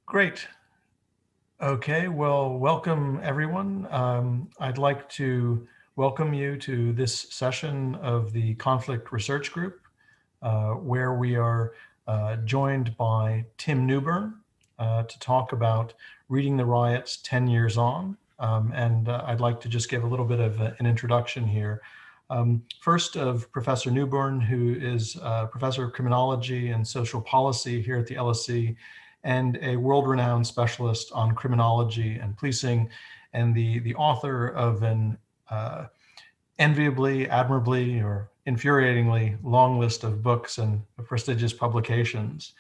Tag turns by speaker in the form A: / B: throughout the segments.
A: Great. Okay, well, welcome everyone. I'd like to welcome you to this session of the Conflict Research Group, where we are joined by Tim Newburn to talk about reading the riots 10 years on. I'd like to just give a little bit of an introduction here. First of Professor Newburn, who is Professor of Criminology and Social Policy here at the LSE, and a world-renowned specialist on criminology and policing, and the author of an enviably, admirably, or infuriatingly long list of books and prestigious publications.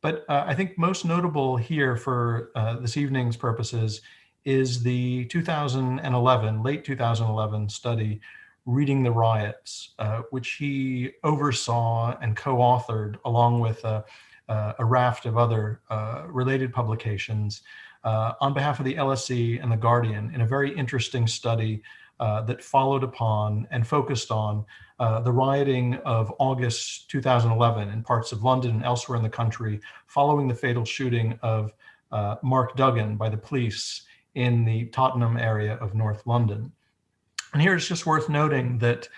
A: But I think most notable here for this evening's purposes is the 2011, late 2011 study, Reading the Riots, which he oversaw and co-authored along with a raft of other related publications on behalf of the LSE and the Guardian in a very interesting study that followed upon and focused on the rioting of August 2011 in parts of London and elsewhere in the country following the fatal shooting of Mark Duggan by the police in the Tottenham area of North London. And here it's just worth noting that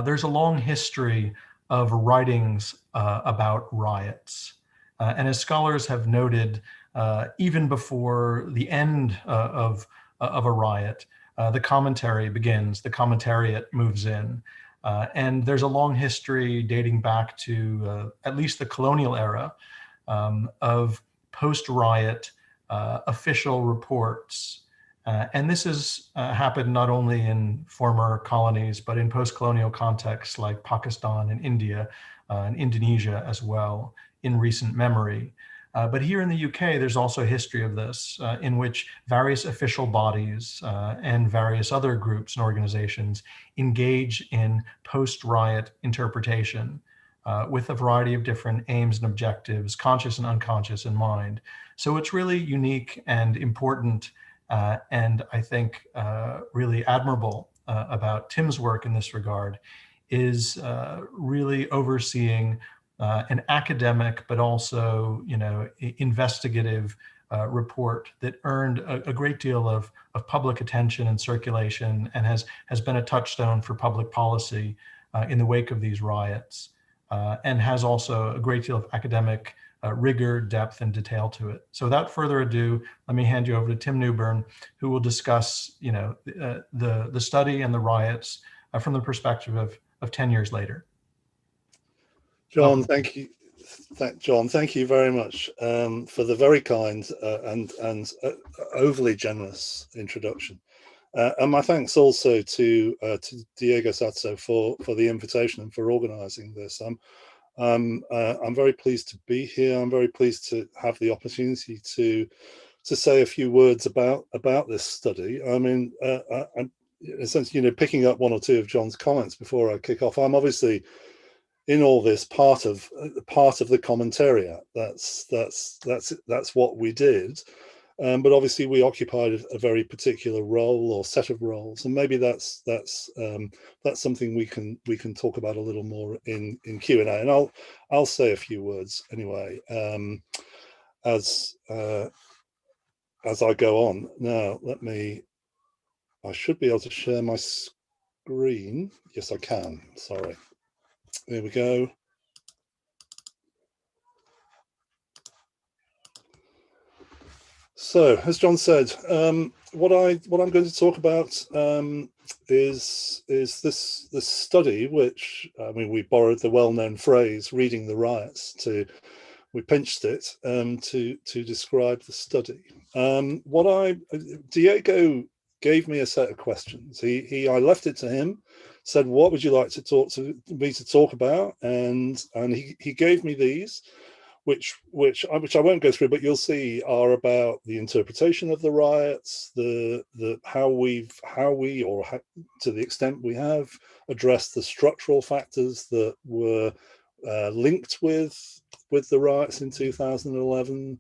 A: there's a long history of writings about riots. And as scholars have noted, even before the end of a riot, the commentary begins, the commentariat moves in. And there's a long history dating back to at least the colonial era of post-riot official reports. And this has happened not only in former colonies, but in post-colonial contexts like Pakistan and India and Indonesia as well in recent memory. But here in the UK, there's also a history of this in which various official bodies and various other groups and organizations engage in post-riot interpretation with a variety of different aims and objectives, conscious and unconscious in mind. So it's really unique and important and I think really admirable about Tim's work in this regard is really overseeing an academic, but also, investigative report that earned a great deal of public attention and circulation and has been a touchstone for public policy in the wake of these riots and has also a great deal of academic rigor, depth, and detail to it. So without further ado, let me hand you over to Tim Newburn, who will discuss, the study and the riots from the perspective of 10 years later.
B: John, thank you. John, thank you very much for the very kind and overly generous introduction. And my thanks also to Diego Satso for the invitation and for organising this. I'm very pleased to be here. I'm very pleased to have the opportunity to say a few words about this study. I mean, essentially, picking up one or two of John's comments before I kick off, I'm obviously in all this part of the commentariat. That's what we did. But obviously we occupied a very particular role or set of roles, and maybe that's something we can talk about a little more in Q&A. And I'll say a few words anyway as I go on. Now I should be able to share my screen. Yes, I can. Sorry. There we go. So, as John said, what I'm going to talk about is this study, which we borrowed the well-known phrase "reading the riots" we pinched it to describe the study. Diego gave me a set of questions. I left it to him, said, "What would you like to me to talk about?" And he gave me these. Which I won't go through, but you'll see are about the interpretation of the riots, how we to the extent we have addressed the structural factors that were linked with the riots in 2011.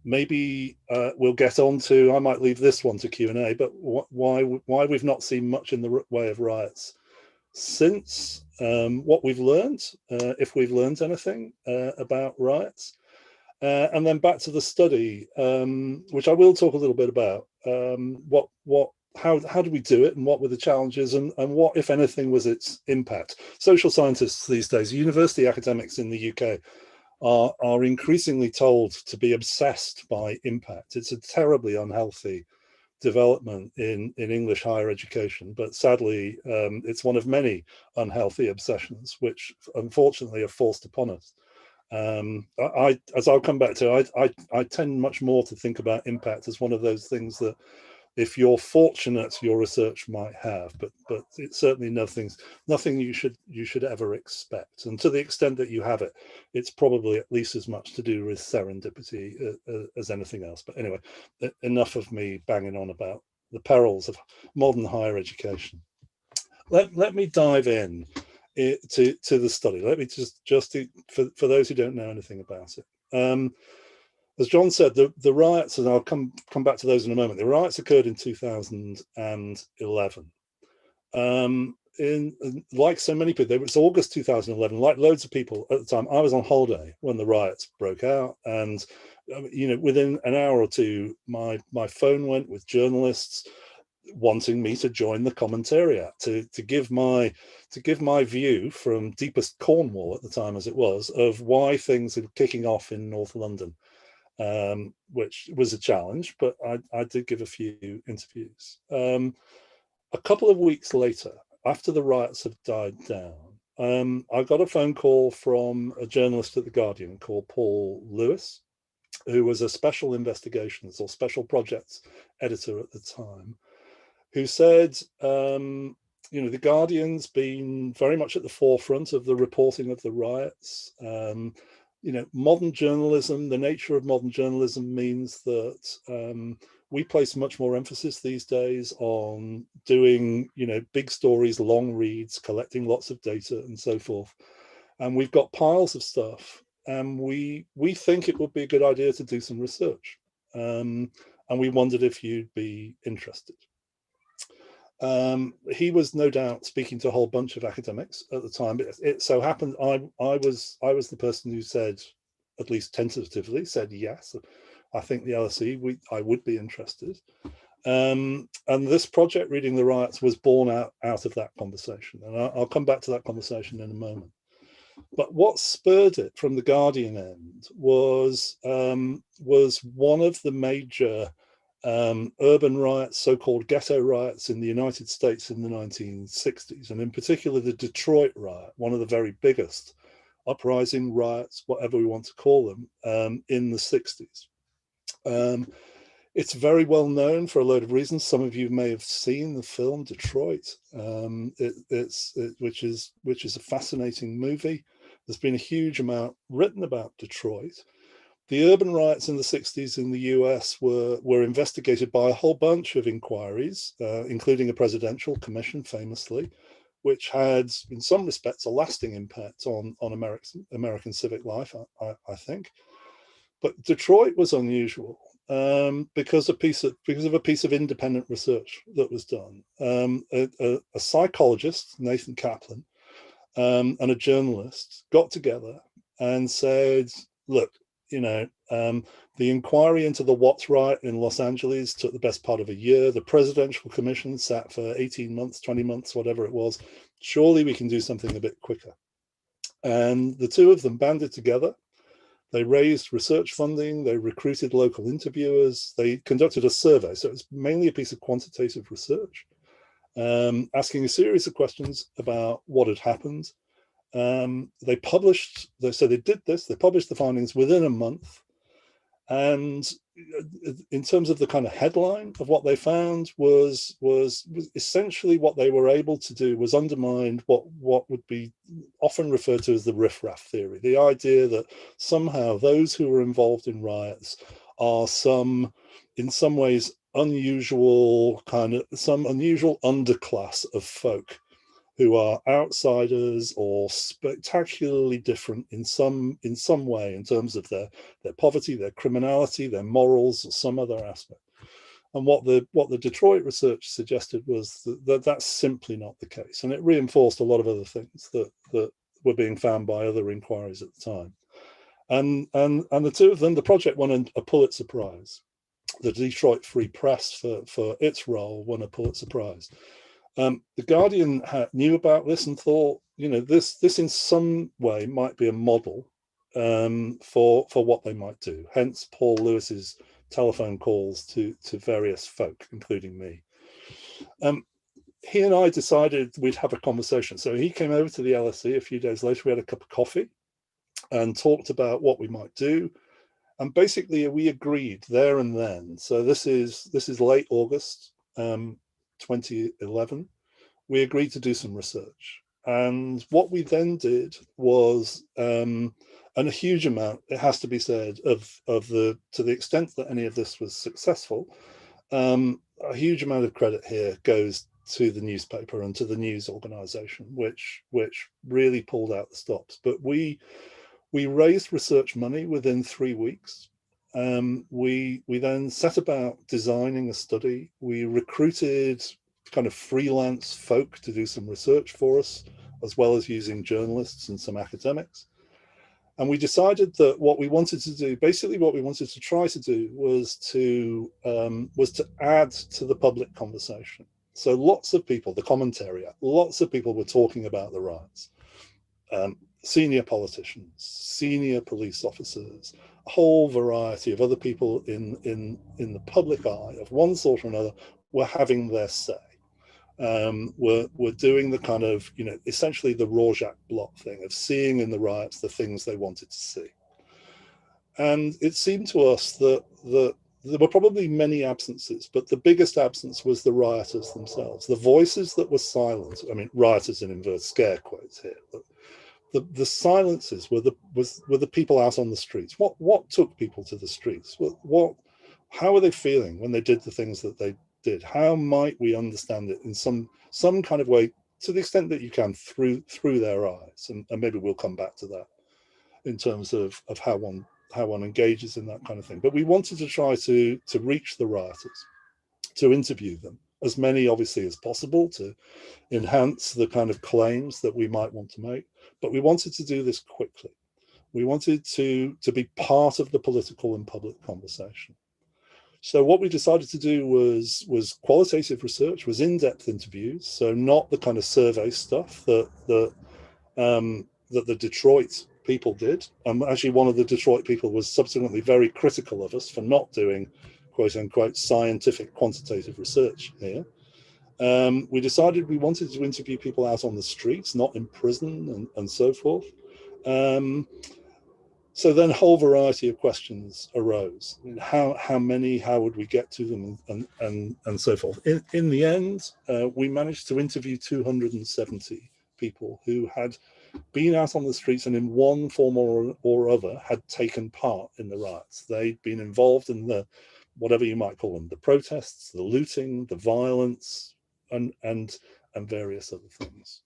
B: Maybe we'll get on to. I might leave this one to Q&A, but why we've not seen much in the way of riots since, what we've learned, if we've learned anything about riots, And then back to the study, which I will talk a little bit about. How do we do it, and what were the challenges, and what, if anything, was its impact? Social scientists these days, university academics in the UK, are increasingly told to be obsessed by impact. It's a terribly unhealthy development in English higher education, but sadly, it's one of many unhealthy obsessions, which unfortunately are forced upon us. As I'll come back to, I tend much more to think about impact as one of those things that, if you're fortunate, your research might have, but it's certainly nothing you should ever expect. And to the extent that you have it, it's probably at least as much to do with serendipity as anything else. But anyway, enough of me banging on about the perils of modern higher education. Let me dive in to the study. Let me just for those who don't know anything about it. As John said, the riots, and I'll come back to those in a moment. The riots occurred in 2011. Like so many people, it was August 2011. Like loads of people at the time, I was on holiday when the riots broke out, and within an hour or two, my phone went with journalists wanting me to join the commentariat to give my view from deepest Cornwall at the time, as it was, of why things are kicking off in North London. Which was a challenge, but I did give a few interviews. A couple of weeks later, after the riots had died down, I got a phone call from a journalist at The Guardian called Paul Lewis, who was a special investigations or special projects editor at the time, who said, the Guardian's been very much at the forefront of the reporting of the riots. Modern journalism, the nature of modern journalism means that we place much more emphasis these days on doing, big stories, long reads, collecting lots of data and so forth. And we've got piles of stuff, and we think it would be a good idea to do some research. And we wondered if you'd be interested. He was no doubt speaking to a whole bunch of academics at the time. It so happened I was the person who said, at least tentatively, said yes. I think the LSE, I would be interested. And this project, Reading the Riots, was born out of that conversation. And I'll come back to that conversation in a moment. But what spurred it from the Guardian end was one of the major urban riots, so-called ghetto riots in the United States in the 1960s, and in particular the Detroit riot, one of the very biggest uprising riots, whatever we want to call them, in the 60s. It's very well known for a load of reasons. Some of you may have seen the film Detroit, which is a fascinating movie. There's been a huge amount written about Detroit. The urban riots in the 60s in the US were investigated by a whole bunch of inquiries, including a presidential commission, famously, which had, in some respects, a lasting impact on American civic life, I think. But Detroit was unusual because of a piece of independent research that was done. A psychologist, Nathan Kaplan, and a journalist got together and said, look, the inquiry into the Watts riot in Los Angeles took the best part of a year. The presidential commission sat for 18 months, 20 months, whatever it was. Surely we can do something a bit quicker. And the two of them banded together. They raised research funding. They recruited local interviewers. They conducted a survey. So it's mainly a piece of quantitative research, asking a series of questions about what had happened. They published the findings within a month. And in terms of the kind of headline of what they found was essentially what they were able to do was undermine what would be often referred to as the riffraff theory, the idea that somehow those who were involved in riots are in some ways unusual underclass of folk who are outsiders or spectacularly different in some way in terms of their poverty, their criminality, their morals, or some other aspect. And what the Detroit research suggested was that that's simply not the case, and it reinforced a lot of other things that were being found by other inquiries at the time. And the two of them, the project won a Pulitzer Prize. The Detroit Free Press for its role won a Pulitzer Prize. The Guardian knew about this and thought, this in some way might be a model for what they might do. Hence Paul Lewis's telephone calls to various folk, including me. He and I decided we'd have a conversation. So he came over to the LSE a few days later. We had a cup of coffee and talked about what we might do. And basically we agreed there and then. So this is late August 2011. We agreed to do some research. And what we then did was, and a huge amount, it has to be said, to the extent that any of this was successful, a huge amount of credit here goes to the newspaper and to the news organization, which really pulled out the stops. But we raised research money within 3 weeks. We then set about designing a study. We recruited kind of freelance folk to do some research for us, as well as using journalists and some academics. And we decided that what we wanted to do, basically what we wanted to try to do, was to add to the public conversation. So lots of people, the commentariat, lots of people were talking about the riots. Senior politicians, senior police officers, a whole variety of other people in the public eye of one sort or another were having their say. Were doing the kind of, essentially the Rorschach blot thing of seeing in the riots the things they wanted to see. And it seemed to us that there were probably many absences, but the biggest absence was the rioters themselves, the voices that were silent. I mean, rioters in inverted scare quotes here. The silences were the people out on the streets. What took people to the streets? How were they feeling when they did the things that they did? How might we understand it in some kind of way, to the extent that you can, through their eyes? And maybe we'll come back to that in terms of how one engages in that kind of thing. But we wanted to try to reach the rioters, to interview them, as many obviously as possible, to enhance the kind of claims that we might want to make. But we wanted to do this quickly. We wanted to be part of the political and public conversation. So what we decided to do was qualitative research, was in-depth interviews. So not the kind of survey stuff that the Detroit people did. Actually, one of the Detroit people was subsequently very critical of us for not doing, quote unquote, scientific quantitative research here. We decided we wanted to interview people out on the streets, not in prison, and so forth. So then a whole variety of questions arose. How many, how would we get to them, and so forth. In the end, we managed to interview 270 people who had been out on the streets and in one form or other had taken part in the riots. They'd been involved in the, whatever you might call them, the protests, the looting, the violence, and various other things.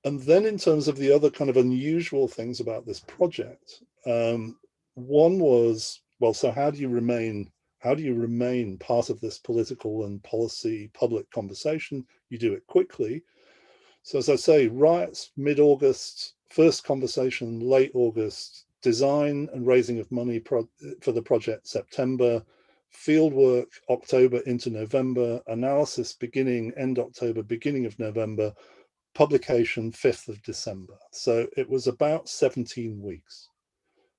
B: And then in terms of the other kind of unusual things about this project, one was, well, so how do you remain part of this political and policy public conversation? You do it quickly. So as I say, riots, mid-August, first conversation, late August, design and raising of money for the project, September, fieldwork, October into November, analysis end October, beginning of November, publication 5th of December. So it was about 17 weeks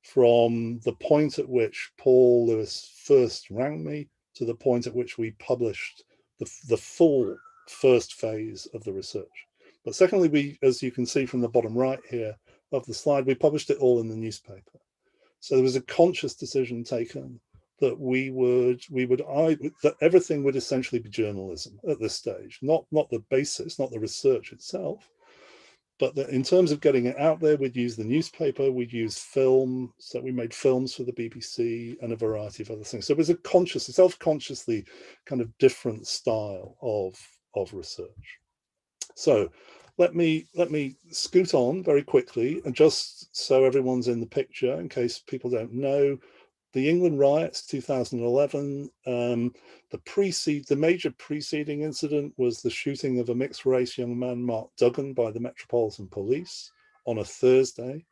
B: from the point at which Paul Lewis first rang me to the point at which we published the full first phase of the research. But secondly, we, as you can see from the bottom right here of the slide, we published it all in the newspaper. So there was a conscious decision taken that that everything would essentially be journalism at this stage, not the basis, not the research itself, but that in terms of getting it out there, we'd use the newspaper, we'd use film. So we made films for the BBC and a variety of other things. So it was a self-consciously kind of different style of research. So let me scoot on very quickly, and just so everyone's in the picture, in case people don't know, the England riots 2011, the major preceding incident was the shooting of a mixed race young man, Mark Duggan, by the Metropolitan Police on a Thursday.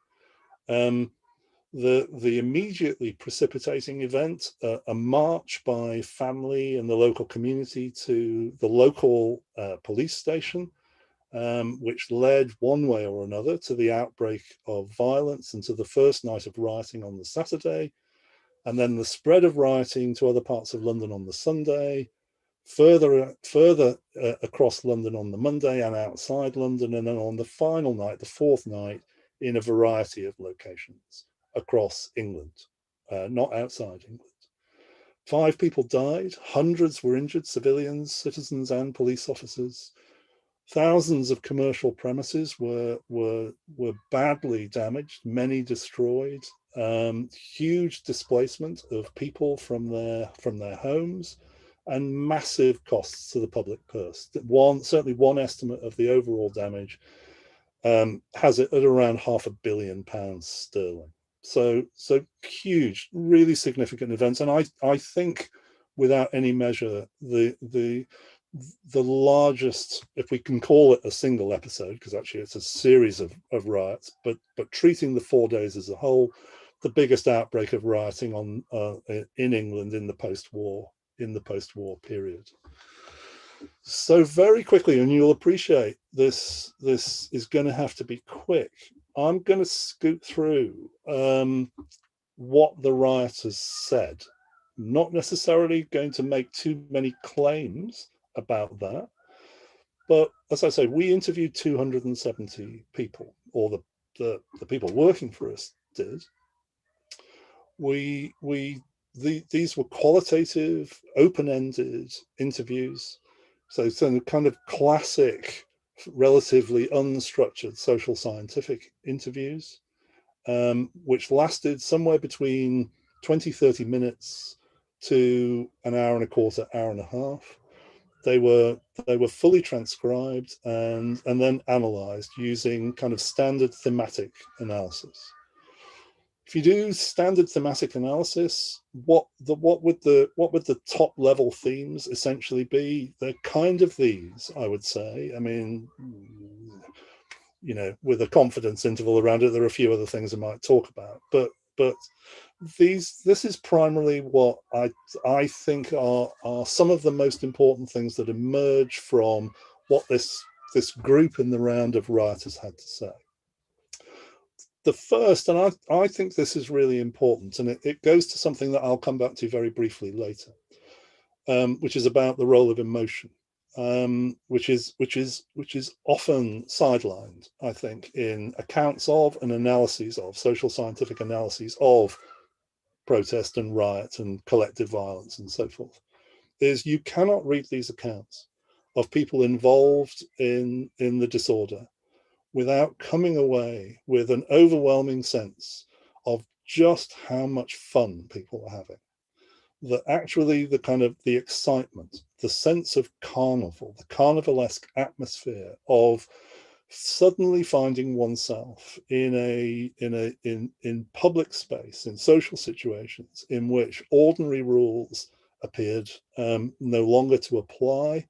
B: The immediately precipitating event, a march by family and the local community to the local police station, which led one way or another to the outbreak of violence and to the first night of rioting on the Saturday, and then the spread of rioting to other parts of London on the Sunday, further across London on the Monday and outside London, and then on the final night, the fourth night, in a variety of locations across England, not outside England. 5 people died, hundreds were injured, civilians, citizens and police officers. Thousands of commercial premises were badly damaged, many destroyed. Huge displacement of people from their homes, and massive costs to the public purse. Certainly one estimate of the overall damage has it at around £500 million sterling. So huge, really significant events, and I think, without any measure, the largest, if we can call it a single episode, because actually it's a series of riots, but treating the 4 days as a whole, the biggest outbreak of rioting in England in the post-war period. So very quickly, and you'll appreciate this is going to have to be quick, I'm going to scoot through what the rioters said. Not necessarily going to make too many claims about that, but as I say, we interviewed 270 people, or the people working for us did. These were qualitative, open-ended interviews, so some kind of classic, relatively unstructured social scientific interviews, which lasted somewhere between 20-30 minutes to an hour and a quarter, hour and a half. They were fully transcribed and then analysed using kind of standard thematic analysis. If you do standard thematic analysis, what would the top level themes essentially be? They're kind of these, I would say. I mean, you know, with a confidence interval around it, there are a few other things I might talk about, but this is primarily what I think are some of the most important things that emerge from what this group in the round of rioters had to say. The first, and I think this is really important, and it goes to something that I'll come back to very briefly later, which is about the role of emotion, which is often sidelined, I think, in accounts of and analyses of social scientific analyses of protest and riot and collective violence and so forth. Is you cannot read these accounts of people involved in the disorder without coming away with an overwhelming sense of just how much fun people are having. That actually the excitement, the sense of carnival, the carnivalesque atmosphere of suddenly finding oneself in public space, in social situations in which ordinary rules appeared no longer to apply,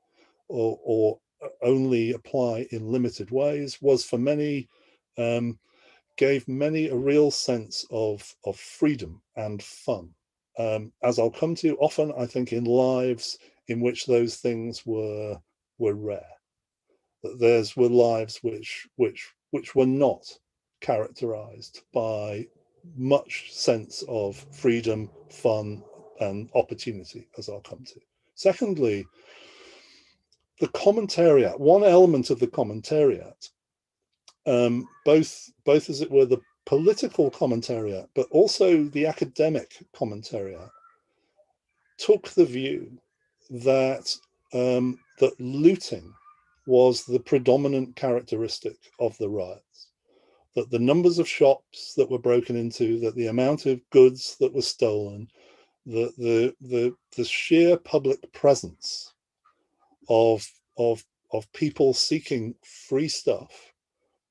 B: or only apply in limited ways, was for many, gave many a real sense of freedom and fun. As I'll come to, often I think in lives in which those things were rare. That theirs were lives which were not characterized by much sense of freedom, fun, and opportunity, as I'll come to. Secondly, the commentariat, one element of the commentariat, both as it were the political commentariat, but also the academic commentariat, took the view that that looting was the predominant characteristic of the riots, that the numbers of shops that were broken into, that the amount of goods that were stolen, the sheer public presence of people seeking free stuff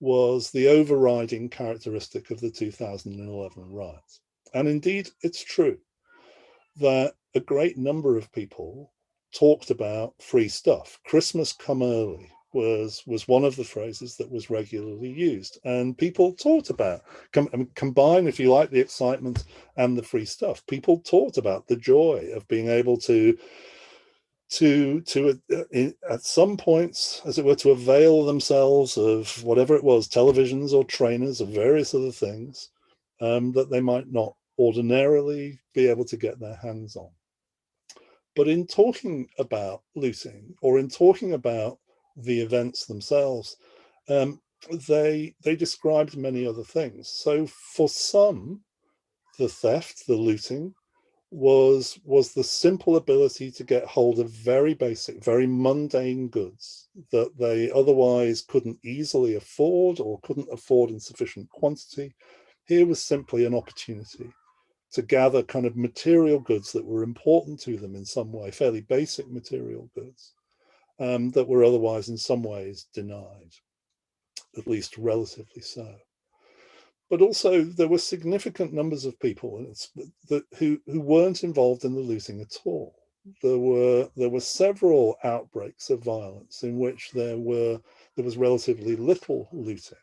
B: was the overriding characteristic of the 2011 riots. And indeed, it's true that a great number of people talked about free stuff. Christmas come early, was one of the phrases that was regularly used, and people talked about, combine, if you like, the excitement and the free stuff. People talked about the joy of being able to at some points, as it were, to avail themselves of whatever it was, televisions or trainers or various other things that they might not ordinarily be able to get their hands on. But in talking about looting, or in talking about the events themselves, they described many other things. So for some, the theft, the looting, was the simple ability to get hold of very basic, very mundane goods that they otherwise couldn't easily afford or couldn't afford in sufficient quantity. Here was simply an opportunity to gather kind of material goods that were important to them in some way, fairly basic material goods that were otherwise in some ways denied, at least relatively so. But also there were significant numbers of people who weren't involved in the looting at all. There were several outbreaks of violence in which there was relatively little looting,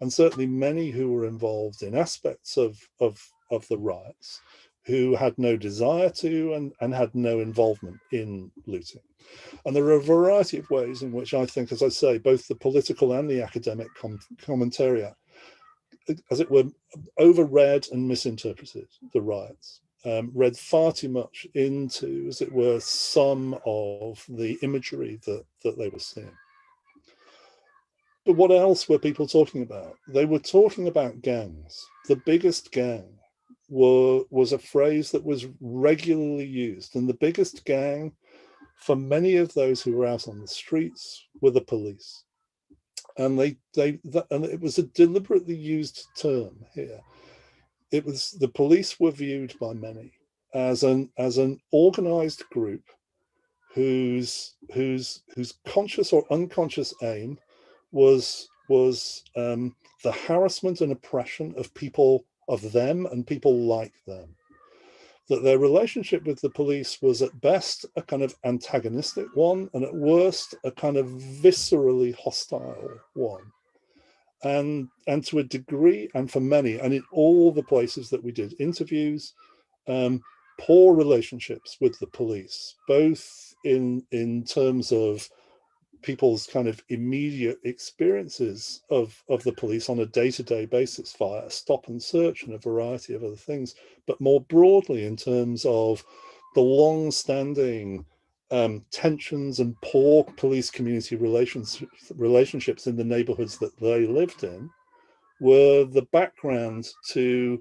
B: and certainly many who were involved in aspects of the riots who had no desire to and had no involvement in looting. And there are a variety of ways in which I think, as I say, both the political and the academic commentariat, as it were, overread and misinterpreted the riots, read far too much into, as it were, some of the imagery that they were seeing. But what else were people talking about? They were talking about gangs. The biggest gang was a phrase that was regularly used, and the biggest gang for many of those who were out on the streets were the police. And and it was a deliberately used term here. It was, the police were viewed by many as an organized group whose conscious or unconscious aim was the harassment and oppression of people, of them and people like them. That their relationship with the police was at best a kind of antagonistic one, and at worst a kind of viscerally hostile one. And to a degree, and for many, and in all the places that we did interviews, poor relationships with the police, both in terms of people's kind of immediate experiences of the police on a day-to-day basis via stop and search and a variety of other things, but more broadly in terms of the long-standing tensions and poor police community relationships in the neighborhoods that they lived in, were the background to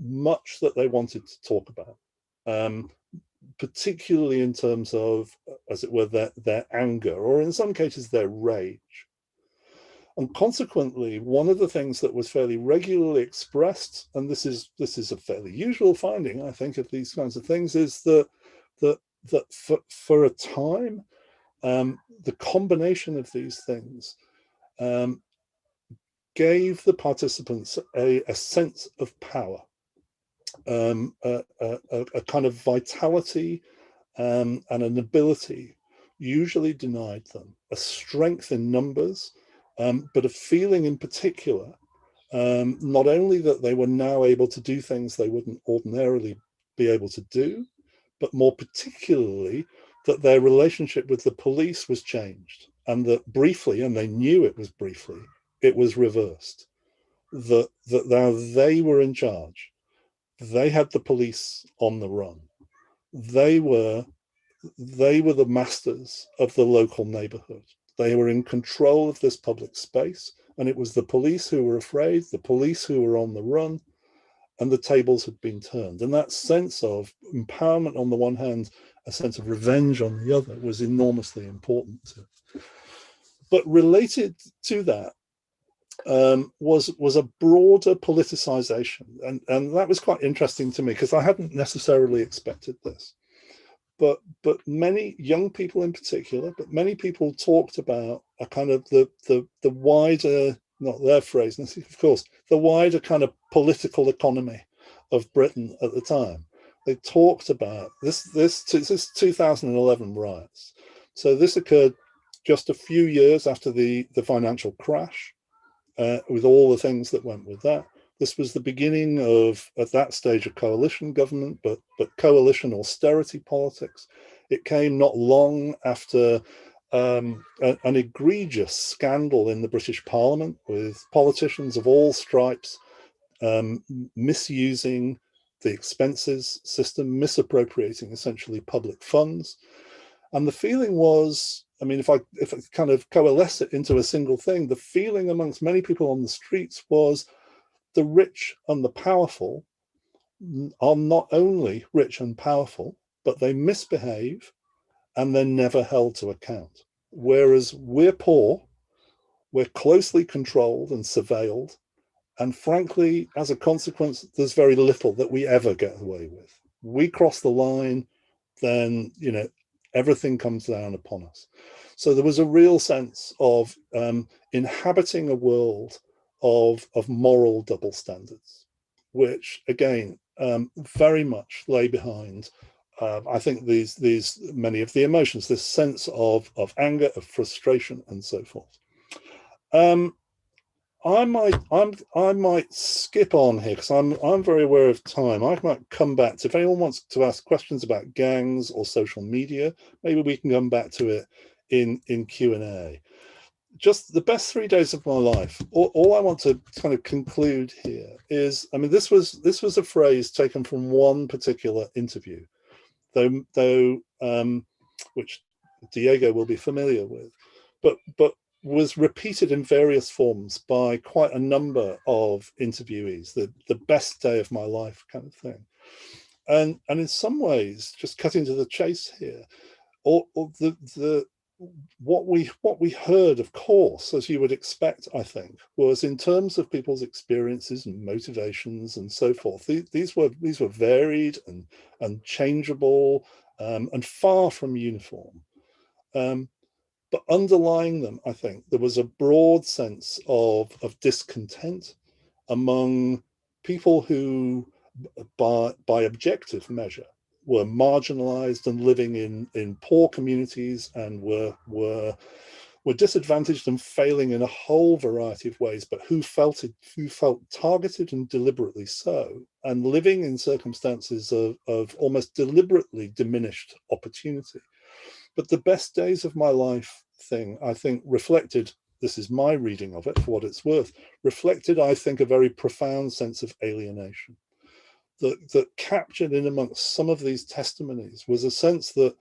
B: much that they wanted to talk about. Particularly in terms of, as it were, their anger, or in some cases their rage. And consequently, one of the things that was fairly regularly expressed, and this is a fairly usual finding, I think, of these kinds of things, is that for a time, the combination of these things gave the participants a sense of power, a kind of vitality and an ability usually denied them, a strength in numbers, but a feeling in particular, not only that they were now able to do things they wouldn't ordinarily be able to do, but more particularly that their relationship with the police was changed, and that briefly, and they knew it was briefly, it was reversed. That now they were in charge. They had the police on the run. They were the masters of the local neighborhood. They were in control of this public space, and it was the police who were afraid, the police who were on the run, and the tables had been turned. And that sense of empowerment on the one hand, a sense of revenge on the other, was enormously important. But related to that was a broader politicization. And that was quite interesting to me, because I hadn't necessarily expected this. But many young people in particular, but many people talked about a kind of the wider, not their phrase, of course, the wider kind of political economy of Britain at the time. They talked about this 2011 riots. So this occurred just a few years after the financial crash, with all the things that went with that. This was the beginning of, at that stage, a coalition government, but coalition austerity politics. It came not long after an egregious scandal in the British Parliament with politicians of all stripes misusing the expenses system, misappropriating essentially public funds. And the feeling was, I mean, if I kind of coalesce it into a single thing, the feeling amongst many people on the streets was the rich and the powerful are not only rich and powerful, but they misbehave and they're never held to account. Whereas we're poor, we're closely controlled and surveilled, and frankly, as a consequence, there's very little that we ever get away with. We cross the line, then, you know, everything comes down upon us. So there was a real sense of inhabiting a world of moral double standards, which again, very much lay behind, I think, these many of the emotions, this sense of anger, of frustration, and so forth. I might skip on here because I'm very aware of time. I might come back to, if anyone wants to ask questions about gangs or social media, maybe we can come back to it in Q&A. Just the best 3 days of my life. All I want to kind of conclude here is, I mean, this was a phrase taken from one particular interview, though which Diego will be familiar with, but was repeated in various forms by quite a number of interviewees, the best day of my life kind of thing. And in some ways, just cutting to the chase here, or what we heard, of course, as you would expect, I think, was in terms of people's experiences and motivations and so forth. These were varied and changeable and far from uniform. But underlying them, I think, there was a broad sense of discontent among people who, by objective measure, were marginalized and living in poor communities and were disadvantaged and failing in a whole variety of ways, but who felt targeted and deliberately so, and living in circumstances of almost deliberately diminished opportunity. But the best days of my life thing, I think, reflected, this is my reading of it for what it's worth, reflected, I think, a very profound sense of alienation that captured in amongst some of these testimonies was a sense that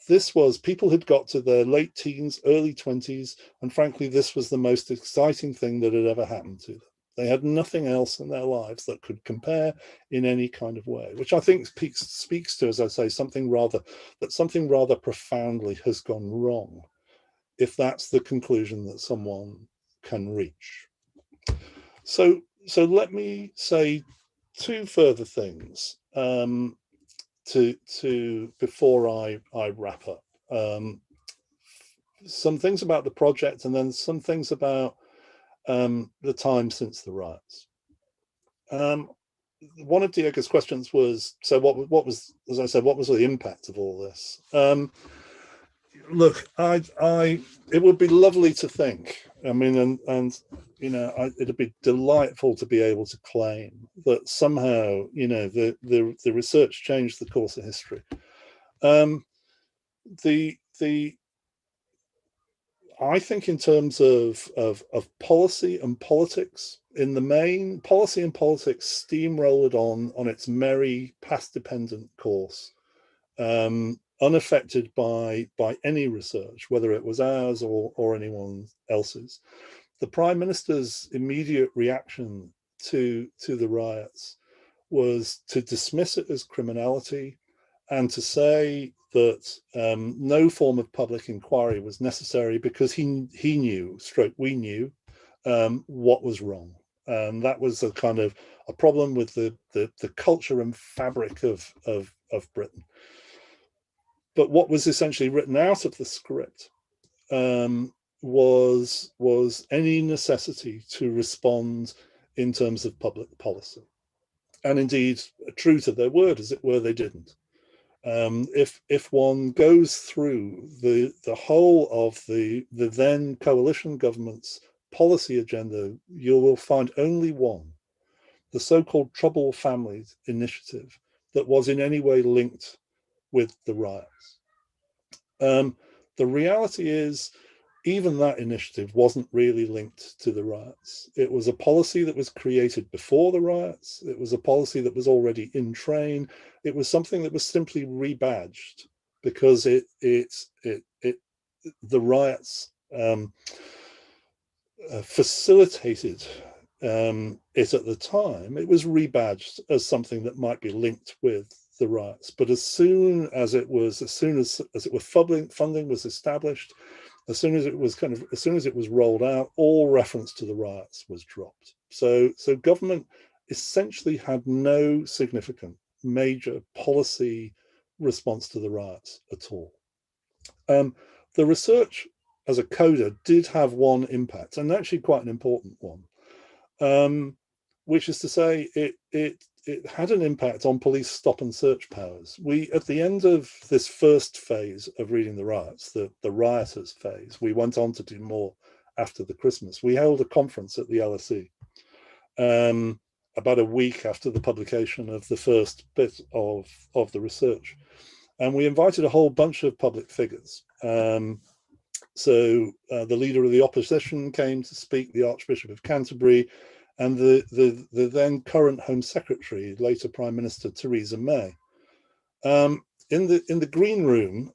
B: this was, people had got to their late teens, early 20s, and frankly, this was the most exciting thing that had ever happened to them. They had nothing else in their lives that could compare in any kind of way, which I think speaks to, as I say, something rather profoundly has gone wrong, if that's the conclusion that someone can reach. So let me say two further things to before I wrap up. Some things about the project, and then some things about the time since the riots. One of Diego's questions was, so what was, as I said, what was the impact of all this? Look, it would be lovely to think, I mean, and you know, it'd be delightful to be able to claim that somehow, you know, the research changed the course of history. I think in terms of policy and politics, in the main, policy and politics steamrolled on its merry, past-dependent course, unaffected by any research, whether it was ours or anyone else's. The Prime Minister's immediate reaction to the riots was to dismiss it as criminality and to say that no form of public inquiry was necessary because he knew, we knew, what was wrong. And that was a kind of a problem with the culture and fabric of Britain. But what was essentially written out of the script was any necessity to respond in terms of public policy. And indeed, true to their word, as it were, they didn't. If one goes through the whole of the then coalition government's policy agenda, you will find only one, the so-called Troubled Families Initiative, that was in any way linked with the riots. The reality is, even that initiative wasn't really linked to the riots. It was a policy that was created before the riots. It was a policy that was already in train. It was something that was simply rebadged because the riots facilitated it at the time. It was rebadged as something that might be linked with the riots. But as soon as it was funding was established, as soon as it was rolled out, all reference to the riots was dropped. So government essentially had no significant major policy response to the riots at all. The research as a coder did have one impact, and actually quite an important one, which is to say it had an impact on police stop and search powers. We, at the end of this first phase of reading the riots, the rioters phase, we went on to do more after the Christmas. We held a conference at the LSE about a week after the publication of the first bit of the research. And we invited a whole bunch of public figures. So the leader of the opposition came to speak, the Archbishop of Canterbury, and the then current Home Secretary, later Prime Minister Theresa May. In the green room,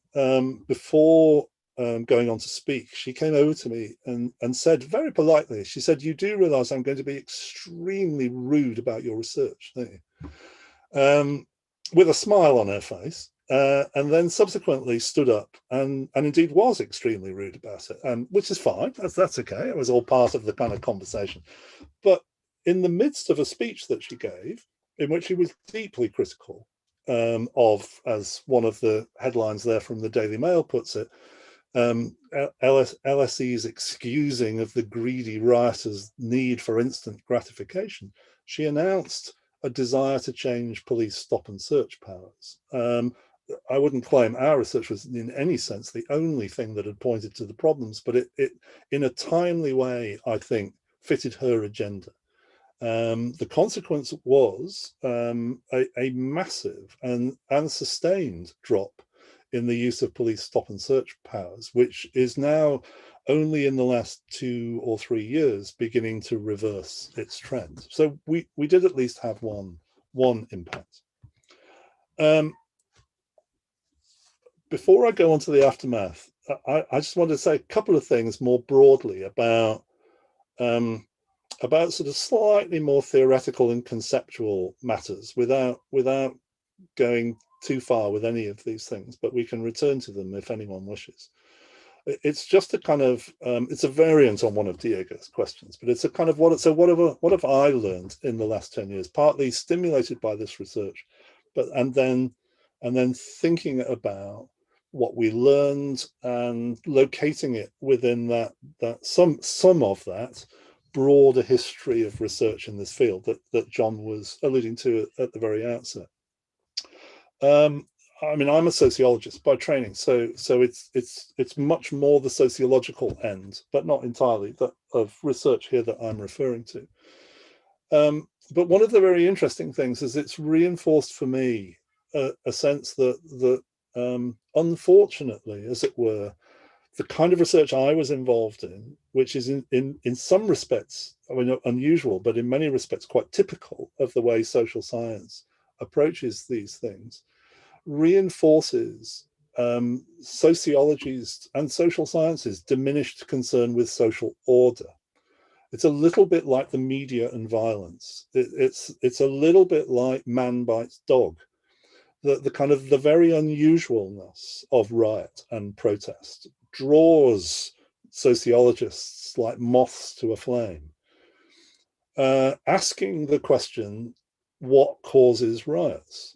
B: before going on to speak, she came over to me and said very politely, she said, "You do realise I'm going to be extremely rude about your research, don't you?" With a smile on her face. And then subsequently stood up and indeed was extremely rude about it, which is fine. That's okay. It was all part of the kind of conversation. But in the midst of a speech that she gave, in which she was deeply critical of, as one of the headlines there from the Daily Mail puts it, LSE's excusing of the greedy rioters' need for instant gratification, she announced a desire to change police stop and search powers. I wouldn't claim our research was in any sense the only thing that had pointed to the problems, but it in a timely way, I think, fitted her agenda. The consequence was a massive and sustained drop in the use of police stop and search powers, which is now only in the last 2 or 3 years beginning to reverse its trend. So we did at least have one impact. Before I go on to the aftermath, I just wanted to say a couple of things more broadly about sort of slightly more theoretical and conceptual matters without going too far with any of these things, but we can return to them if anyone wishes. It's just a kind of it's a variant on one of Diego's questions, but it's a kind of what have I learned in the last 10 years, partly stimulated by this research, but and then thinking about what we learned and locating it within that some of that broader history of research in this field that John was alluding to at the very outset. I mean, I'm a sociologist by training, so it's much more the sociological end, but not entirely, of research here that I'm referring to. But one of the very interesting things is it's reinforced for me a sense that unfortunately, as it were, the kind of research I was involved in, which is in some respects, I mean, unusual, but in many respects quite typical of the way social science approaches these things, reinforces sociology's and social sciences' diminished concern with social order. It's a little bit like the media and violence. It's a little bit like man bites dog. The kind of the very unusualness of riot and protest draws sociologists like moths to a flame, asking the question, what causes riots?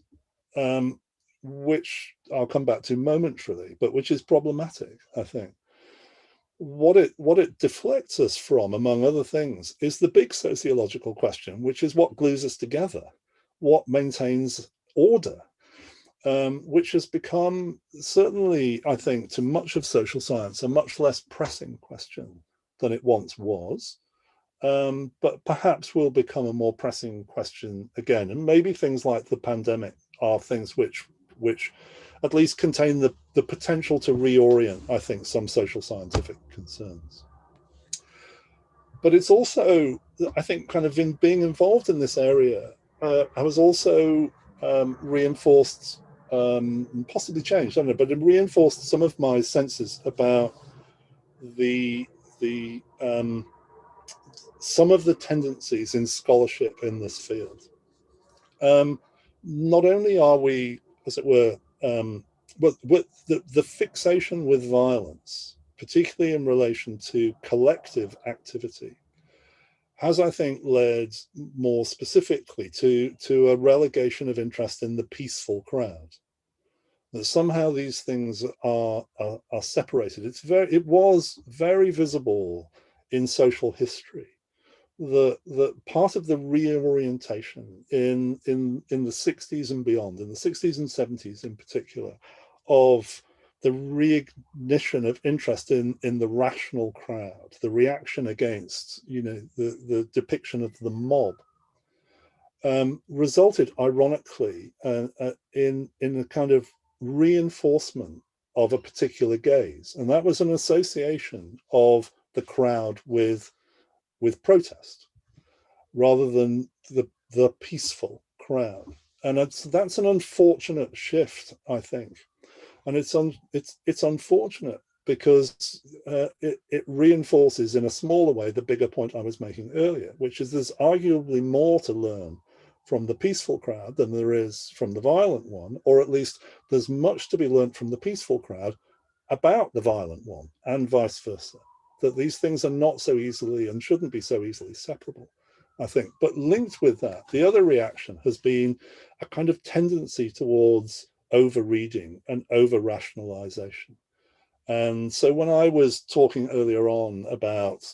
B: Which I'll come back to momentarily, but which is problematic, I think. What it deflects us from, among other things, is the big sociological question, which is what glues us together, what maintains order. which has become, certainly, I think, to much of social science, a much less pressing question than it once was. But perhaps will become a more pressing question again. And maybe things like the pandemic are things which at least contain the potential to reorient, I think, some social scientific concerns. But it's also, I think, kind of in being involved in this area, I was also reinforced, possibly changed, I don't know, but it reinforced some of my senses about the some of the tendencies in scholarship in this field. Not only are we, as it were, but the fixation with violence, particularly in relation to collective activity, has, I think, led more specifically to a relegation of interest in the peaceful crowd. That somehow these things are separated. It was very visible in social history that part of the reorientation in the 60s and beyond, in the 60s and 70s in particular, of the reignition of interest in the rational crowd, the reaction against, the depiction of the mob, resulted, ironically, in a kind of reinforcement of a particular gaze, and that was an association of the crowd with protest rather than the peaceful crowd. And that's an unfortunate shift, I think. And it's unfortunate because it reinforces in a smaller way the bigger point I was making earlier, which is there's arguably more to learn from the peaceful crowd than there is from the violent one, or at least there's much to be learned from the peaceful crowd about the violent one, and vice versa. That these things are not so easily and shouldn't be so easily separable, I think. But linked with that, the other reaction has been a kind of tendency towards over-reading and over-rationalization. And so when I was talking earlier on about,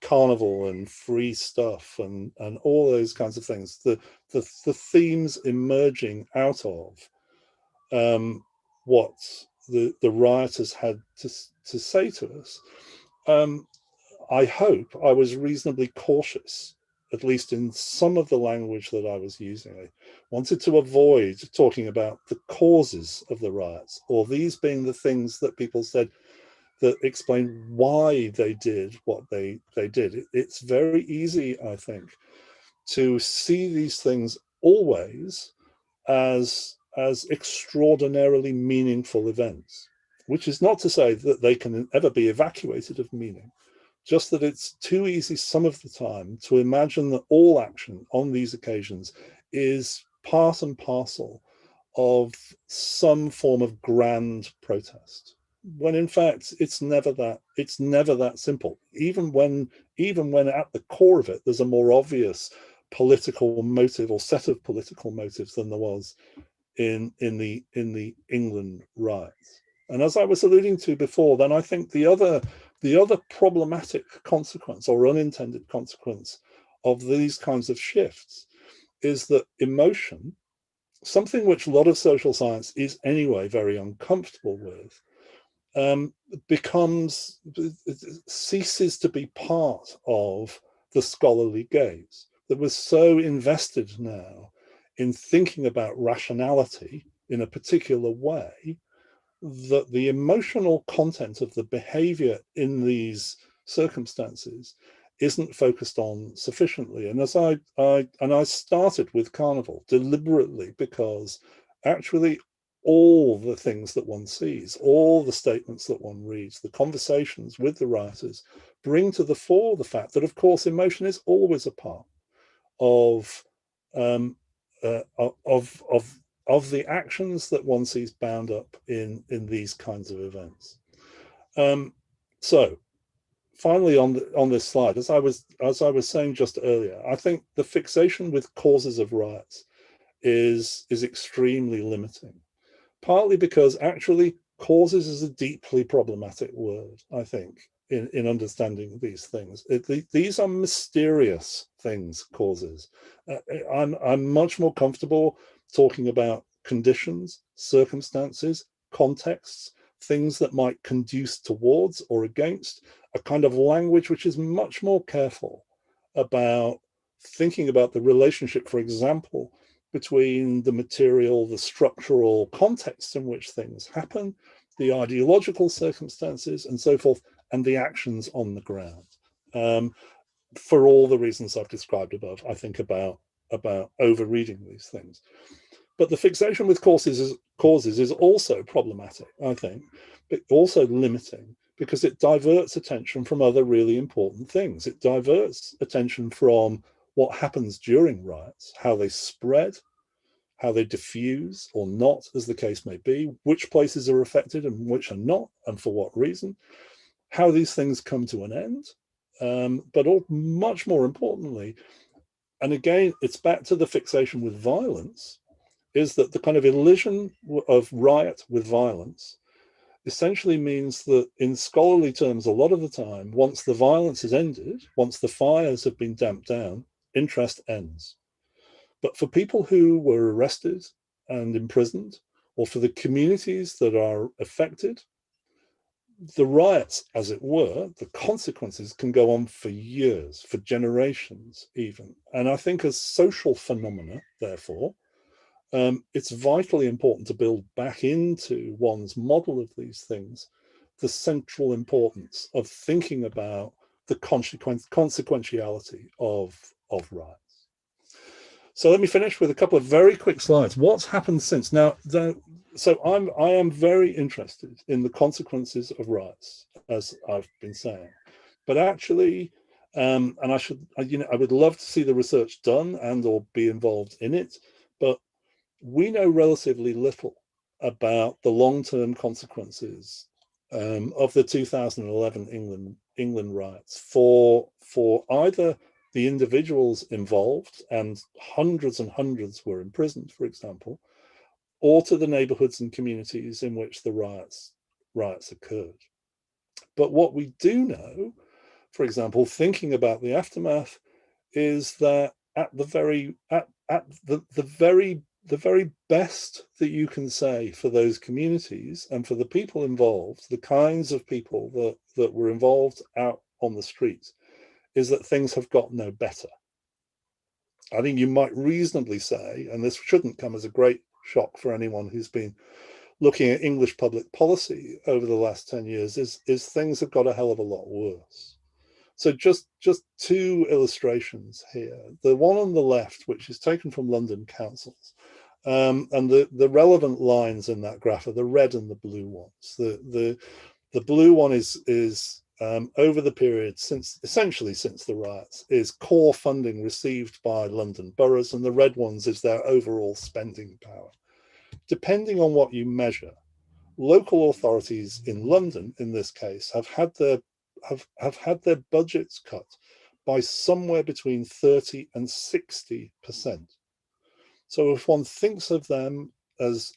B: carnival and free stuff and all those kinds of things, the themes emerging out of what the rioters had to say to us, I hope I was reasonably cautious, at least in some of the language that I was using. I wanted to avoid talking about the causes of the riots, or these being the things that people said that explain why they did what they did. It's very easy, I think, to see these things always as extraordinarily meaningful events, which is not to say that they can ever be evacuated of meaning, just that it's too easy some of the time to imagine that all action on these occasions is part and parcel of some form of grand protest, when in fact it's never that simple, even when at the core of it there's a more obvious political motive or set of political motives than there was in the England riots. And as I was alluding to before, then I think the other problematic consequence or unintended consequence of these kinds of shifts is that emotion, something which a lot of social science is anyway very uncomfortable with, ceases to be part of the scholarly gaze, that we're so invested now in thinking about rationality in a particular way that the emotional content of the behavior in these circumstances isn't focused on sufficiently. And as I started with Carnival deliberately because actually all the things that one sees, all the statements that one reads, the conversations with the writers bring to the fore the fact that, of course, emotion is always a part of the actions that one sees bound up in these kinds of events. So finally, on this slide, as I was saying just earlier, I think the fixation with causes of riots is extremely limiting, partly because actually causes is a deeply problematic word, I think, in understanding these things. These are mysterious things, causes. I'm much more comfortable talking about conditions, circumstances, contexts, things that might conduce towards or against, a kind of language which is much more careful about thinking about the relationship, for example, between the material, the structural context in which things happen, the ideological circumstances, and so forth, and the actions on the ground. For all the reasons I've described above, I think about over-reading these things. But the fixation with causes is also problematic, I think, but also limiting, because it diverts attention from other really important things. It diverts attention from what happens during riots, how they spread, how they diffuse or not, as the case may be, which places are affected and which are not, and for what reason, how these things come to an end, but much more importantly, and again, it's back to the fixation with violence, is that the kind of elision of riot with violence essentially means that in scholarly terms, a lot of the time, once the violence is ended, once the fires have been damped down, interest ends. But for people who were arrested and imprisoned, or for the communities that are affected, the riots, as it were, the consequences can go on for years, for generations even. And I think as social phenomena, therefore, it's vitally important to build back into one's model of these things the central importance of thinking about the consequentiality of riots. So let me finish with a couple of very quick slides. What's happened since? Now, I am very interested in the consequences of riots, as I've been saying. But actually, and I would love to see the research done and or be involved in it, but we know relatively little about the long-term consequences of the 2011 England riots for either the individuals involved, and hundreds were imprisoned, for example, or to the neighborhoods and communities in which the riots occurred. But what we do know, for example, thinking about the aftermath, is that at the very best that you can say for those communities and for the people involved, the kinds of people that were involved out on the streets, is that things have got no better. I think you might reasonably say, and this shouldn't come as a great shock for anyone who's been looking at English public policy over the last 10 years, is things have got a hell of a lot worse. So just two illustrations here. The one on the left, which is taken from London councils, and the relevant lines in that graph are the red and the blue ones. The blue one is over the period essentially since the riots, is core funding received by London boroughs, and the red ones is their overall spending power. Depending on what you measure, local authorities in London, in this case, have had their budgets cut by somewhere between 30 and 60%. So if one thinks of them as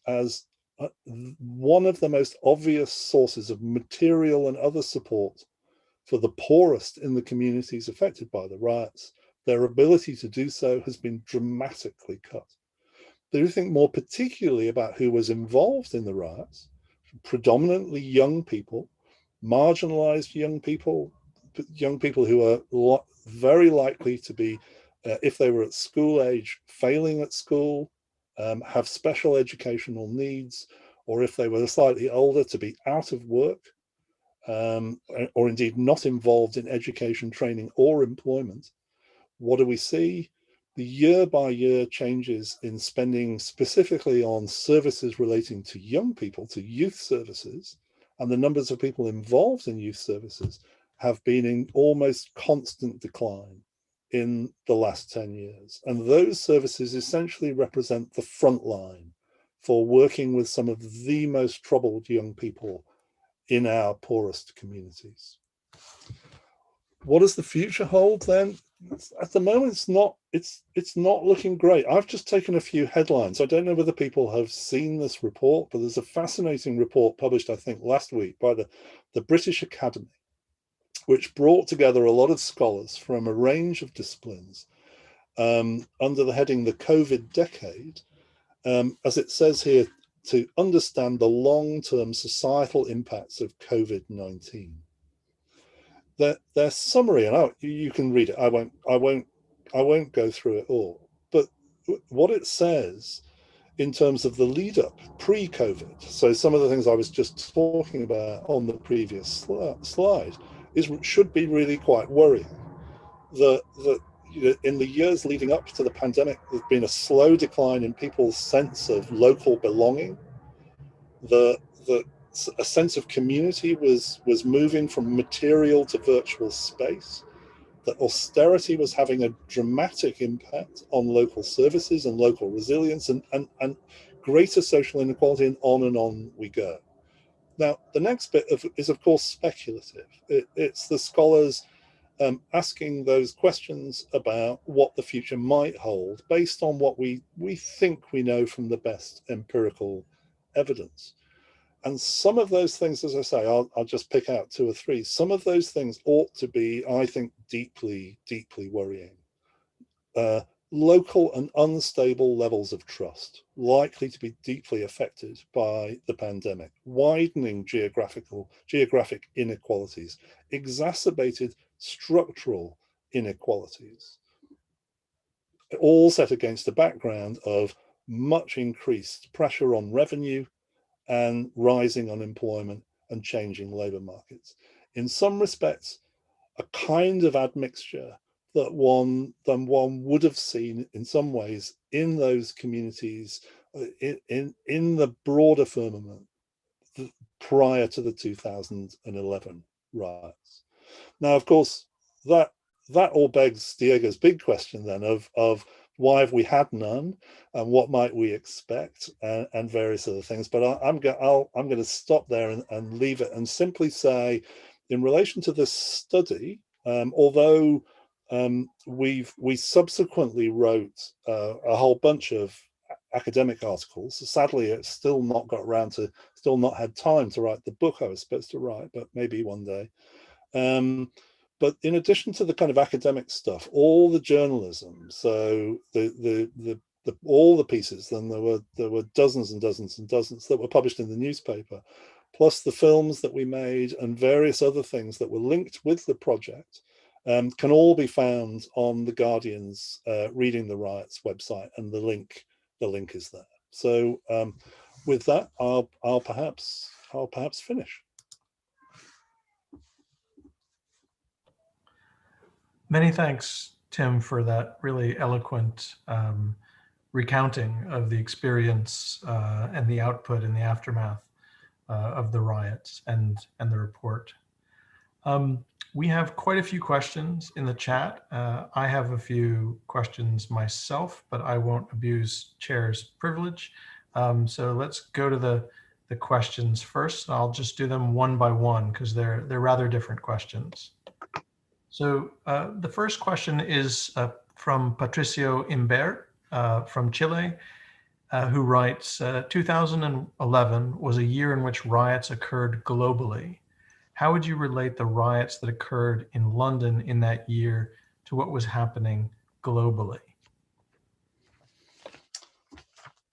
B: one of the most obvious sources of material and other support for the poorest in the communities affected by the riots, their ability to do so has been dramatically cut. They do think more particularly about who was involved in the riots, predominantly young people, marginalized young people who are very likely to be, if they were at school age, failing at school, have special educational needs, or if they were slightly older, to be out of work, or indeed not involved in education, training, or employment. What do we see? The year-by-year changes in spending specifically on services relating to young people, to youth services, and the numbers of people involved in youth services have been in almost constant decline in the last 10 years. And those services essentially represent the front line for working with some of the most troubled young people in our poorest communities. What does the future hold then? At the moment, it's not looking great. I've just taken a few headlines. I don't know whether people have seen this report, but there's a fascinating report published, I think, last week by the British Academy, which brought together a lot of scholars from a range of disciplines under the heading The COVID Decade, as it says here, to understand the long-term societal impacts of COVID-19. Their summary, and you can read it. I won't go through it all. But what it says in terms of the lead up pre-COVID, so some of the things I was just talking about on the previous slide, should be really quite worrying. That in the years leading up to the pandemic, there's been a slow decline in people's sense of local belonging. A sense of community was moving from material to virtual space. That austerity was having a dramatic impact on local services and local resilience and greater social inequality, and on we go. Now, the next bit is, of course, speculative. It's the scholars asking those questions about what the future might hold based on what we think we know from the best empirical evidence. And some of those things, as I say, I'll just pick out 2 or 3. Some of those things ought to be, I think, deeply, deeply worrying. Local and unstable levels of trust likely to be deeply affected by the pandemic, widening geographic inequalities, exacerbated structural inequalities, all set against the background of much increased pressure on revenue and rising unemployment and changing labour markets. In some respects, a kind of admixture that one would have seen in some ways in those communities in the broader firmament prior to the 2011 riots. Now, of course, that all begs Diego's big question then of why have we had none, and what might we expect, and various other things. But I'm going to stop there and leave it, and simply say, in relation to this study, although we subsequently wrote a whole bunch of academic articles, sadly it's still not had time to write the book I was supposed to write, but maybe one day. But in addition to the kind of academic stuff, all the journalism, so all the pieces, then there were dozens and dozens and dozens that were published in the newspaper, plus the films that we made and various other things that were linked with the project, can all be found on the Guardian's Reading the Riots website, and the link is there. So with that, I'll perhaps finish.
A: Many thanks, Tim, for that really eloquent recounting of the experience and the output in the aftermath of the riots and the report. We have quite a few questions in the chat. I have a few questions myself, but I won't abuse chair's privilege. So let's go to the questions first. I'll just do them one by one because they're rather different questions. So the first question is from Patricio Imbert from Chile, who writes, 2011 was a year in which riots occurred globally. How would you relate the riots that occurred in London in that year to what was happening globally?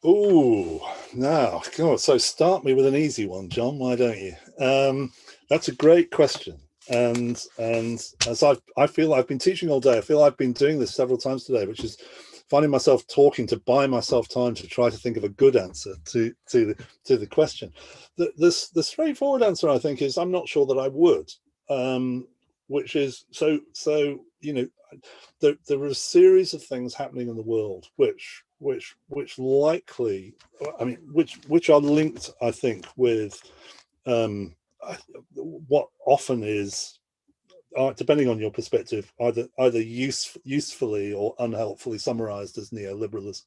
B: Oh, now, God, so start me with an easy one, John. Why don't you? That's a great question. And as I feel I've been teaching all day, I feel I've been doing this several times today, which is finding myself talking to buy myself time to try to think of a good answer to the question. The straightforward answer, I think, is I'm not sure that I would. Which is so you know, there are a series of things happening in the world which likely, I mean, which are linked, I think, with what often is, depending on your perspective, either usefully or unhelpfully summarized as neoliberalism,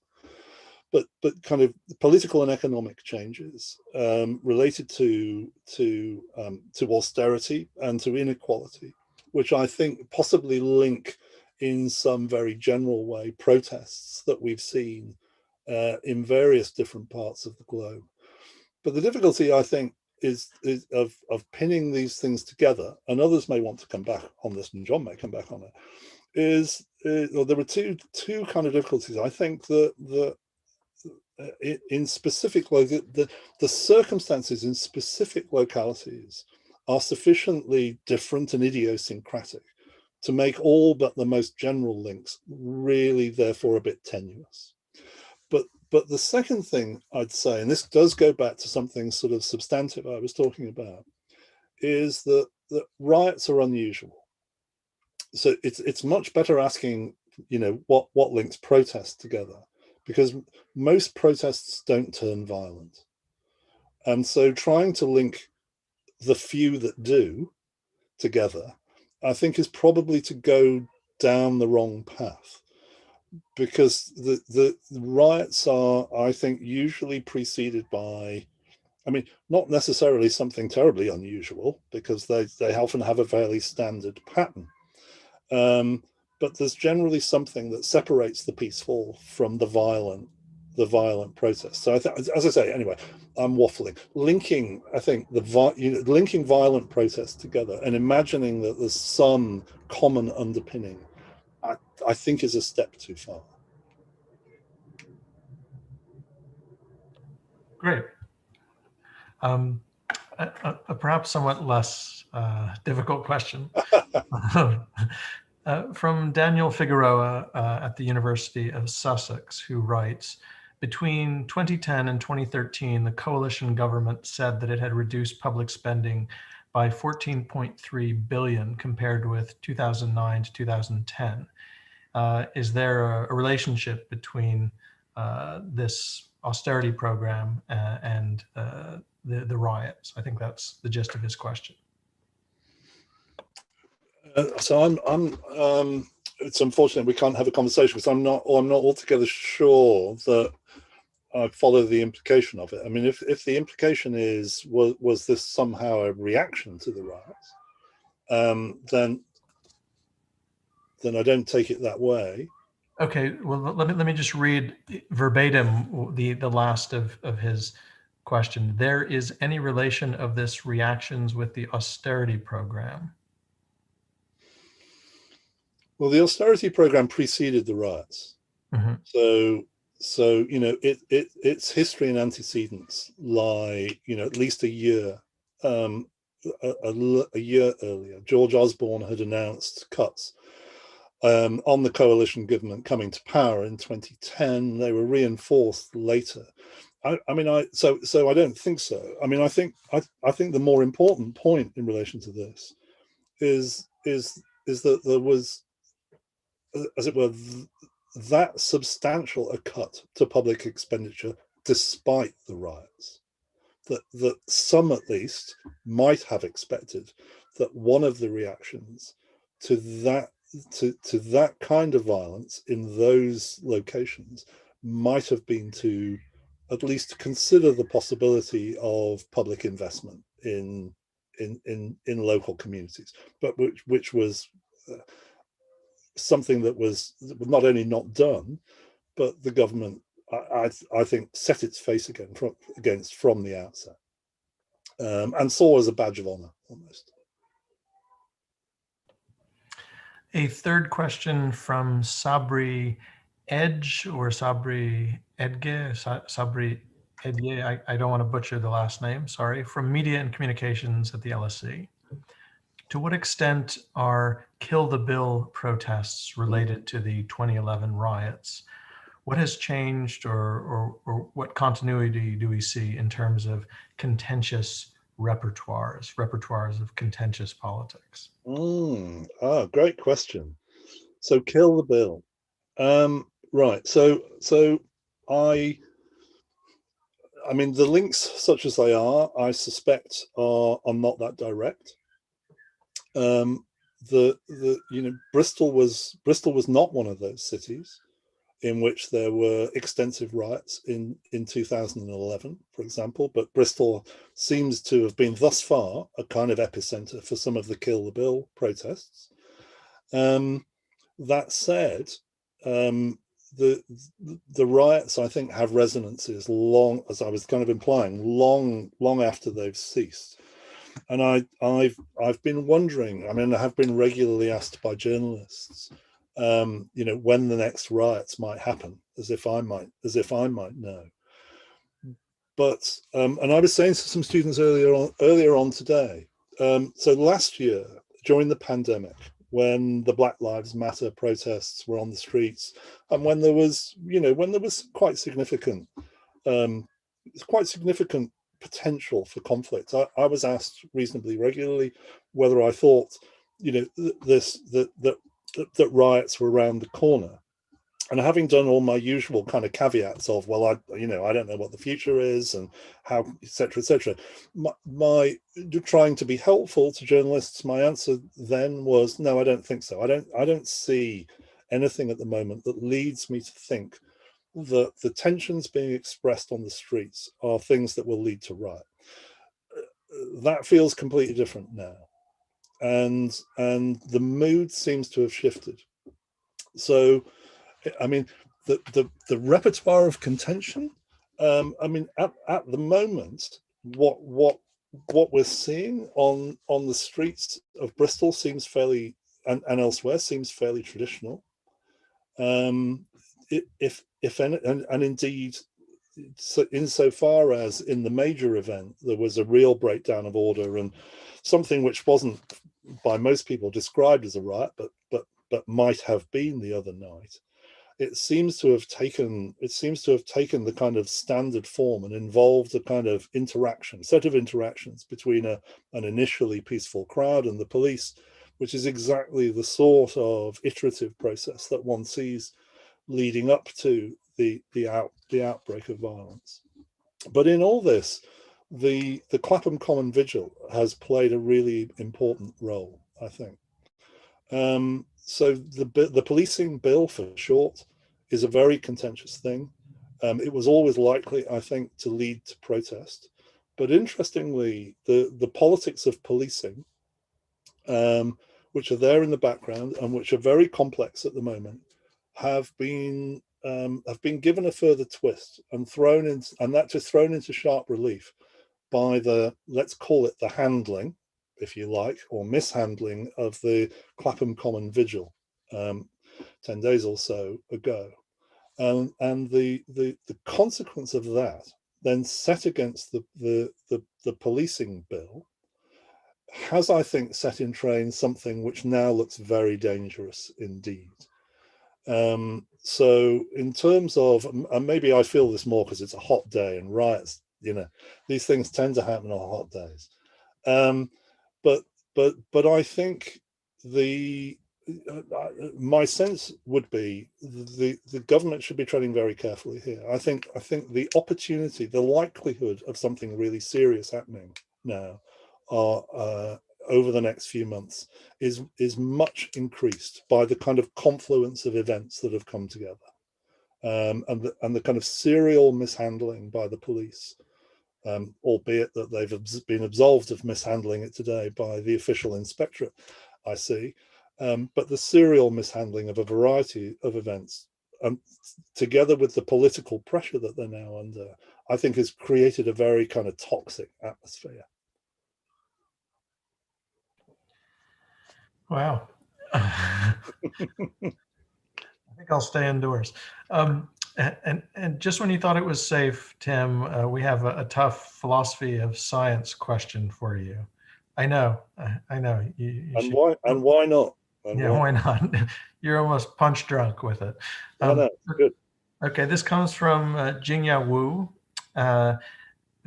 B: but kind of political and economic changes related to austerity and to inequality, which I think possibly link in some very general way protests that we've seen in various different parts of the globe. But the difficulty, I think, is of pinning these things together, and others may want to come back on this, and John may come back on it, well, there were two kind of difficulties. I think that in specific, the circumstances in specific localities are sufficiently different and idiosyncratic to make all but the most general links really, therefore, a bit tenuous. But the second thing I'd say, and this does go back to something sort of substantive I was talking about, is that riots are unusual. So it's much better asking, what links protests together, because most protests don't turn violent. And so trying to link the few that do together, I think, is probably to go down the wrong path, because the riots are, I think, usually preceded by, I mean, not necessarily something terribly unusual, because they often have a fairly standard pattern. But there's generally something that separates the peaceful from the violent protest. So as I say, anyway, I'm waffling. Linking, I think, linking violent protests together and imagining that there's some common underpinning, I think, is a step too far.
A: Great. A perhaps somewhat less difficult question from Daniel Figueroa at the University of Sussex, who writes, between 2010 and 2013, the coalition government said that it had reduced public spending by 14.3 billion compared with 2009 to 2010. Is there a relationship between this austerity program and the riots? I think that's the gist of his question.
B: So it's unfortunate we can't have a conversation, because I'm not altogether sure that I follow the implication of it. I mean, if the implication is, was this somehow a reaction to the riots, then I don't take it that way.
A: Okay, well, let me just read verbatim the last of his question. There is any relation of this reactions with the austerity program?
B: Well, the austerity program preceded the riots.
A: Mm-hmm.
B: So its history and antecedents lie, at least a year, a year earlier. George Osborne had announced cuts on the coalition government coming to power in 2010. They were reinforced later. I don't think so. I mean, I think the more important point in relation to this is that there was, as it were, that substantial a cut to public expenditure despite the riots, that some at least might have expected that one of the reactions to that kind of violence in those locations might have been to at least consider the possibility of public investment in local communities, but which was something that was not only not done, but the government, I think, set its face against from the outset, and saw as a badge of honor almost.
A: A third question from Sabri Edge, or Sabri Edge, Sabri Edge, I don't want to butcher the last name, sorry, from Media and Communications at the LSE. To what extent are Kill the Bill protests related to the 2011 riots? What has changed, or what continuity do we see in terms of contentious repertoires of contentious politics?
B: Great question. So Kill the Bill. Right. So I mean, the links, such as they are, I suspect are not that direct. Bristol was not one of those cities in which there were extensive riots in 2011, for example, but Bristol seems to have been thus far a kind of epicenter for some of the Kill the Bill protests. That said, the riots, I think, have resonances long, as I was kind of implying, long after they've ceased. And I've been wondering, I mean, I have been regularly asked by journalists, when the next riots might happen, as if I might know. But and I was saying to some students earlier on today. So last year during the pandemic, when the Black Lives Matter protests were on the streets, and when there was, when there was um, quite significant potential for conflict, I was asked reasonably regularly whether I thought, that riots were around the corner. And having done all my usual kind of caveats of, well, I don't know what the future is and how, etc., etc., my trying to be helpful to journalists, my answer then was, no, I don't think so. I don't see anything at the moment that leads me to think that the tensions being expressed on the streets are things that will lead to riot. That feels completely different now, and the mood seems to have shifted. So I mean, the repertoire of contention. I mean, at the moment, what we're seeing on the streets of Bristol seems fairly, and elsewhere seems fairly traditional. If any, and indeed, so insofar as in the major event there was a real breakdown of order and something which wasn't by most people described as a riot, but might have been the other night. It seems to have taken the kind of standard form and involved a kind of set of interactions between an initially peaceful crowd and the police, which is exactly the sort of iterative process that one sees leading up to the outbreak of violence. But in all this, the Clapham Common Vigil has played a really important role, I think. So the policing bill, for short, is a very contentious thing. It was always likely, I think, to lead to protest. But interestingly, the politics of policing, which are there in the background and which are very complex at the moment, have been given a further twist and thrown into sharp relief by let's call it the handling, if you like, or mishandling of the Clapham Common Vigil 10 days or so ago. And the consequence of that, then set against the policing bill, has, I think, set in train something which now looks very dangerous indeed. So in terms of, and maybe I feel this more because it's a hot day and riots, these things tend to happen on hot days. But I think my sense would be the government should be treading very carefully here. I think the opportunity, the likelihood of something really serious happening now are over the next few months is much increased by the kind of confluence of events that have come together, and the kind of serial mishandling by the police, albeit that they've been absolved of mishandling it today by the official inspectorate, I see, but the serial mishandling of a variety of events, together with the political pressure that they're now under, I think has created a very kind of toxic atmosphere.
A: Wow. I think I'll stay indoors. And just when you thought it was safe, Tim, we have a tough philosophy of science question for you. I know. You
B: And
A: should.
B: why not?
A: Yeah, why not? You're almost punch drunk with it.
B: No, good.
A: Okay, this comes from Jingya Wu, uh,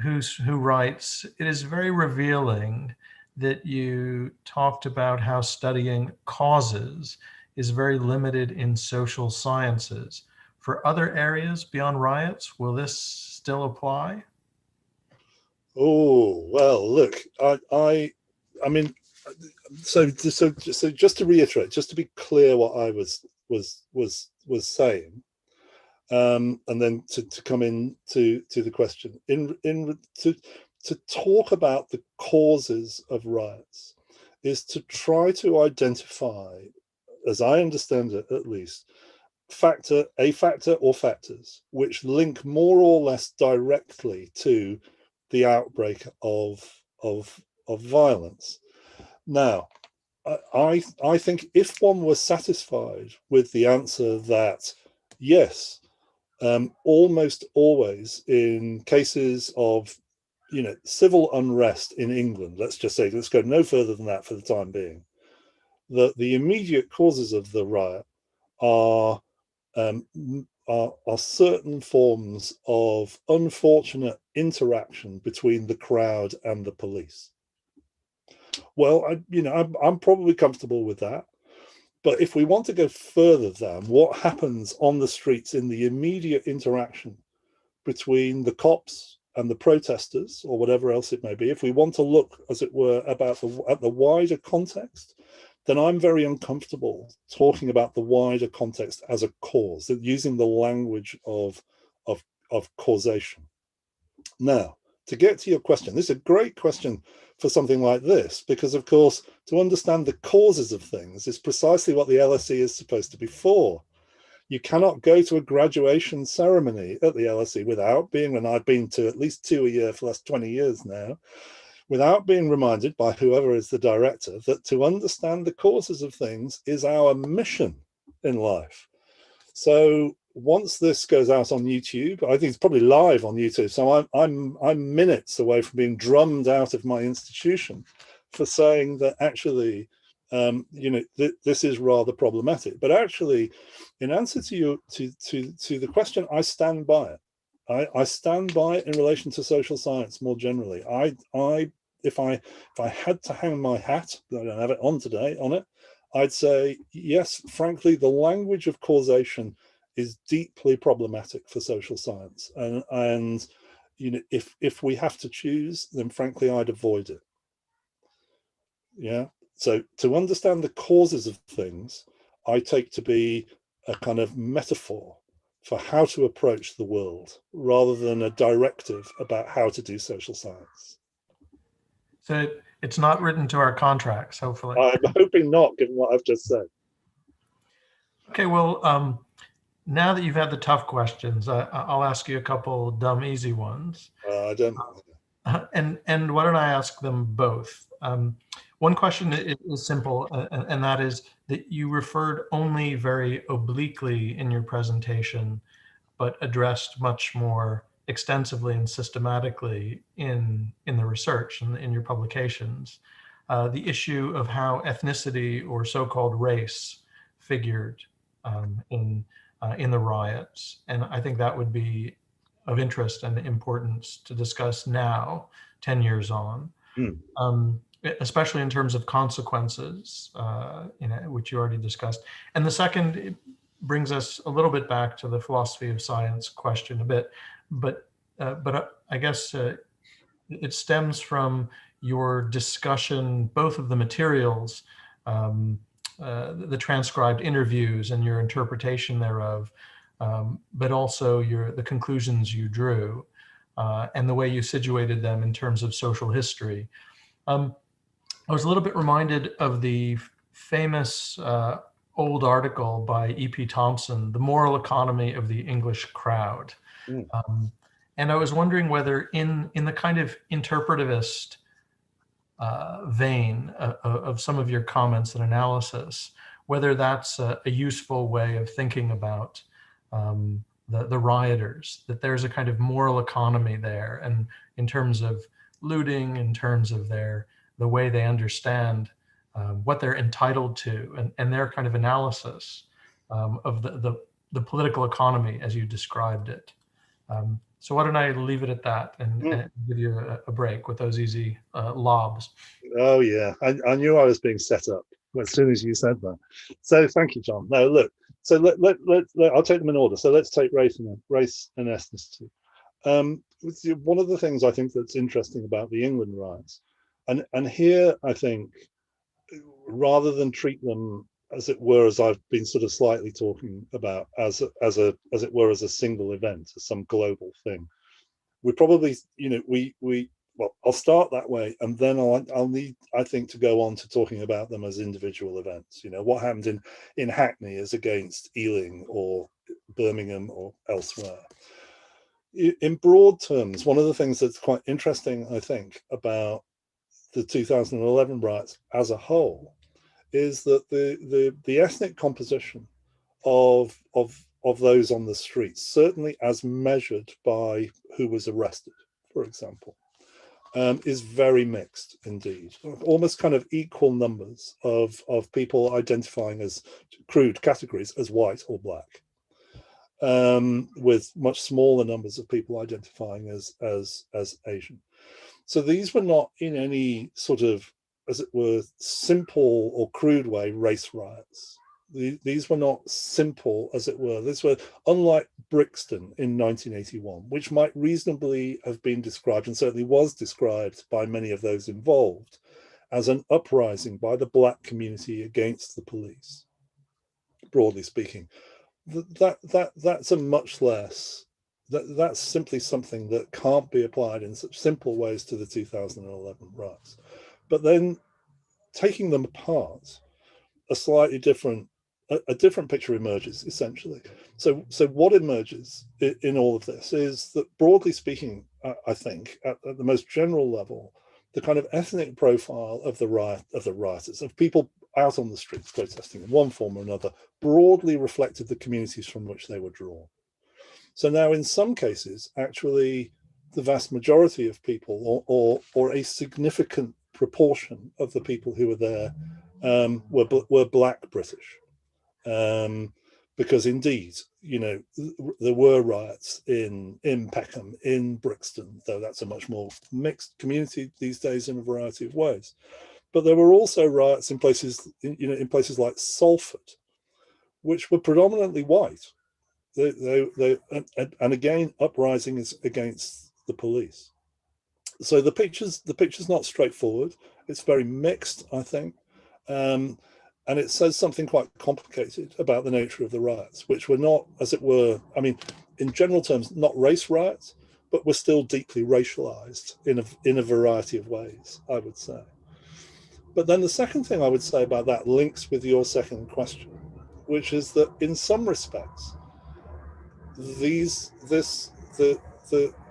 A: who writes, "It is very revealing that you talked about how studying causes is very limited in social sciences. For other areas beyond riots, will this still apply?"
B: Oh, well, look, I mean, so just to reiterate, just to be clear what I was saying, and then to come in to the question to talk about the causes of riots is to try to identify, as I understand it at least, a factor or factors which link more or less directly to the outbreak of violence. Now, I think if one was satisfied with the answer that yes, almost always in cases of, civil unrest in England, let's just say, let's go no further than that for the time being, that the immediate causes of the riot are certain forms of unfortunate interaction between the crowd and the police. Well, I'm probably comfortable with that. But if we want to go further than what happens on the streets in the immediate interaction between the cops and the protesters or whatever else it may be, if we want to look, as it were, at the wider context, then I'm very uncomfortable talking about the wider context as a cause, using the language of causation. Now, to get to your question, this is a great question for something like this, because of course, to understand the causes of things is precisely what the LSE is supposed to be for. You cannot go to a graduation ceremony at the LSE without being, and I've been to at least 2 a year for the last 20 years now, without being reminded by whoever is the director that to understand the causes of things is our mission in life. So once this goes out on YouTube, I think it's probably live on YouTube. So I'm minutes away from being drummed out of my institution for saying that actually, this is rather problematic. But actually, in answer to you to the question, I stand by it. I stand by it in relation to social science more generally. If I had to hang my hat, I don't have it on today, on it, I'd say, yes, frankly, the language of causation is deeply problematic for social science. And if we have to choose, then frankly, I'd avoid it. Yeah. So to understand the causes of things, I take to be a kind of metaphor for how to approach the world rather than a directive about how to do social science.
A: So it's not written to our contracts, hopefully.
B: I'm hoping not, given what I've just said.
A: Okay, well, now that you've had the tough questions, I'll ask you a couple dumb, easy ones.
B: I don't.
A: And why don't I ask them both? One question is simple, and that is that you referred only very obliquely in your presentation, but addressed much more extensively and systematically in the research and in your publications, the issue of how ethnicity or so-called race figured in the riots. And I think that would be of interest and importance to discuss now, 10 years on, especially in terms of consequences, which you already discussed. And the second brings us a little bit back to the philosophy of science question a bit, but I guess it stems from your discussion, both of the materials, the transcribed interviews and your interpretation thereof, but also the conclusions you drew and the way you situated them in terms of social history. I was a little bit reminded of the famous old article by E.P. Thompson, The Moral Economy of the English Crowd. And I was wondering whether in the kind of interpretivist vein of some of your comments and analysis, whether that's a useful way of thinking about the rioters, that there's a kind of moral economy there, and in terms of looting, in terms of the way they understand what they're entitled to, and their kind of analysis of the political economy as you described it. So why don't I leave it at that and give you a break with those easy lobs.
B: Oh yeah, I knew I was being set up as soon as you said that. So thank you, John. No, look. So I'll take them in order. So let's take race and ethnicity. One of the things I think that's interesting about the England riots, and here I think, rather than treat them as it were, as I've been sort of slightly talking about, as it were, as a single event, as some global thing, we probably, well, I'll start that way, and then I'll need, I think, to go on to talking about them as individual events. What happened in Hackney as against Ealing or Birmingham or elsewhere. In broad terms, one of the things that's quite interesting, I think, about the 2011 riots as a whole is that the ethnic composition of those on the streets, certainly as measured by who was arrested, for example, is very mixed indeed. Almost kind of equal numbers of people identifying as crude categories as white or black, with much smaller numbers of people identifying as Asian. So these were not in any sort of, as it were, simple or crude way race riots. These were not simple, as it were. These were, unlike Brixton in 1981, which might reasonably have been described, and certainly was described by many of those involved, as an uprising by the black community against the police, broadly speaking. That's a much less, that's simply something that can't be applied in such simple ways to the 2011 riots. But then taking them apart, a slightly different, a different picture emerges, essentially. So what emerges in all of this is that, broadly speaking, I think at the most general level, the kind of ethnic profile of the rioters, of people out on the streets protesting in one form or another, broadly reflected the communities from which they were drawn. So now, in some cases, actually, the vast majority of people, or a significant proportion of the people who were there, were Black British, because indeed, you know, there were riots in Peckham, in Brixton, though that's a much more mixed community these days in a variety of ways. But there were also riots in places, you know, in places like Salford, which were predominantly white. And again, uprisings against the police. So the picture's not straightforward. It's very mixed, I think, and it says something quite complicated about the nature of the riots, which were not, as it were, I mean, in general terms, not race riots, but were still deeply racialized in a variety of ways, I would say. But then the second thing I would say about that links with your second question, which is that in some respects,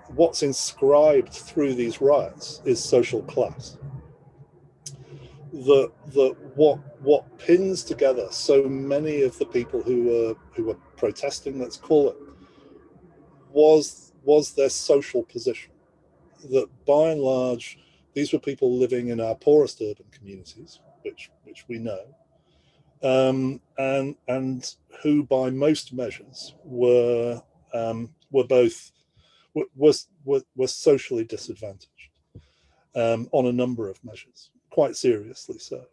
B: what's inscribed through these riots is social class. What pins together so many of the people who were protesting, let's call it, was their social position. That by and large, these were people living in our poorest urban communities, which we know, and who, by most measures, were both were socially disadvantaged on a number of measures, quite seriously so.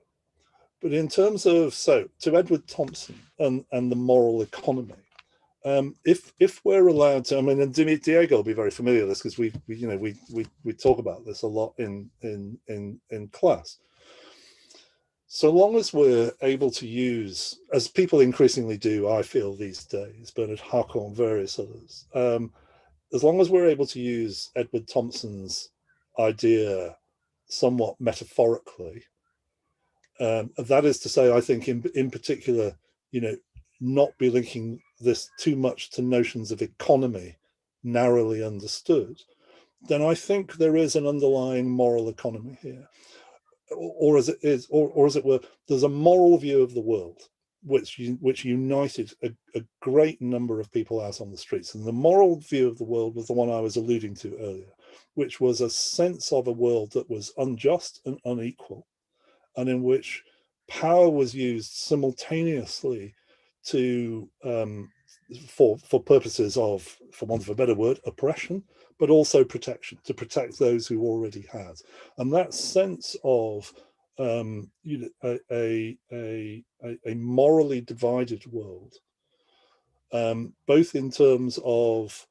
B: But in terms of, so to Edward Thompson and the moral economy, if we're allowed to, I mean, and Diego will be very familiar with this because we talk about this a lot in class. So long as we're able to use, as people increasingly do, I feel these days, Bernard Harcourt and various others, as long as we're able to use Edward Thompson's idea somewhat metaphorically, that is to say, I think in particular, you know, not be linking this too much to notions of economy narrowly understood, then I think there is an underlying moral economy here. Or as it were, there's a moral view of the world which united a great number of people out on the streets. And the moral view of the world was the one I was alluding to earlier, which was a sense of a world that was unjust and unequal, and in which power was used simultaneously to for purposes of, for want of a better word, oppression, but also protection, to protect those who already had. And that sense of a morally divided world, both in terms of,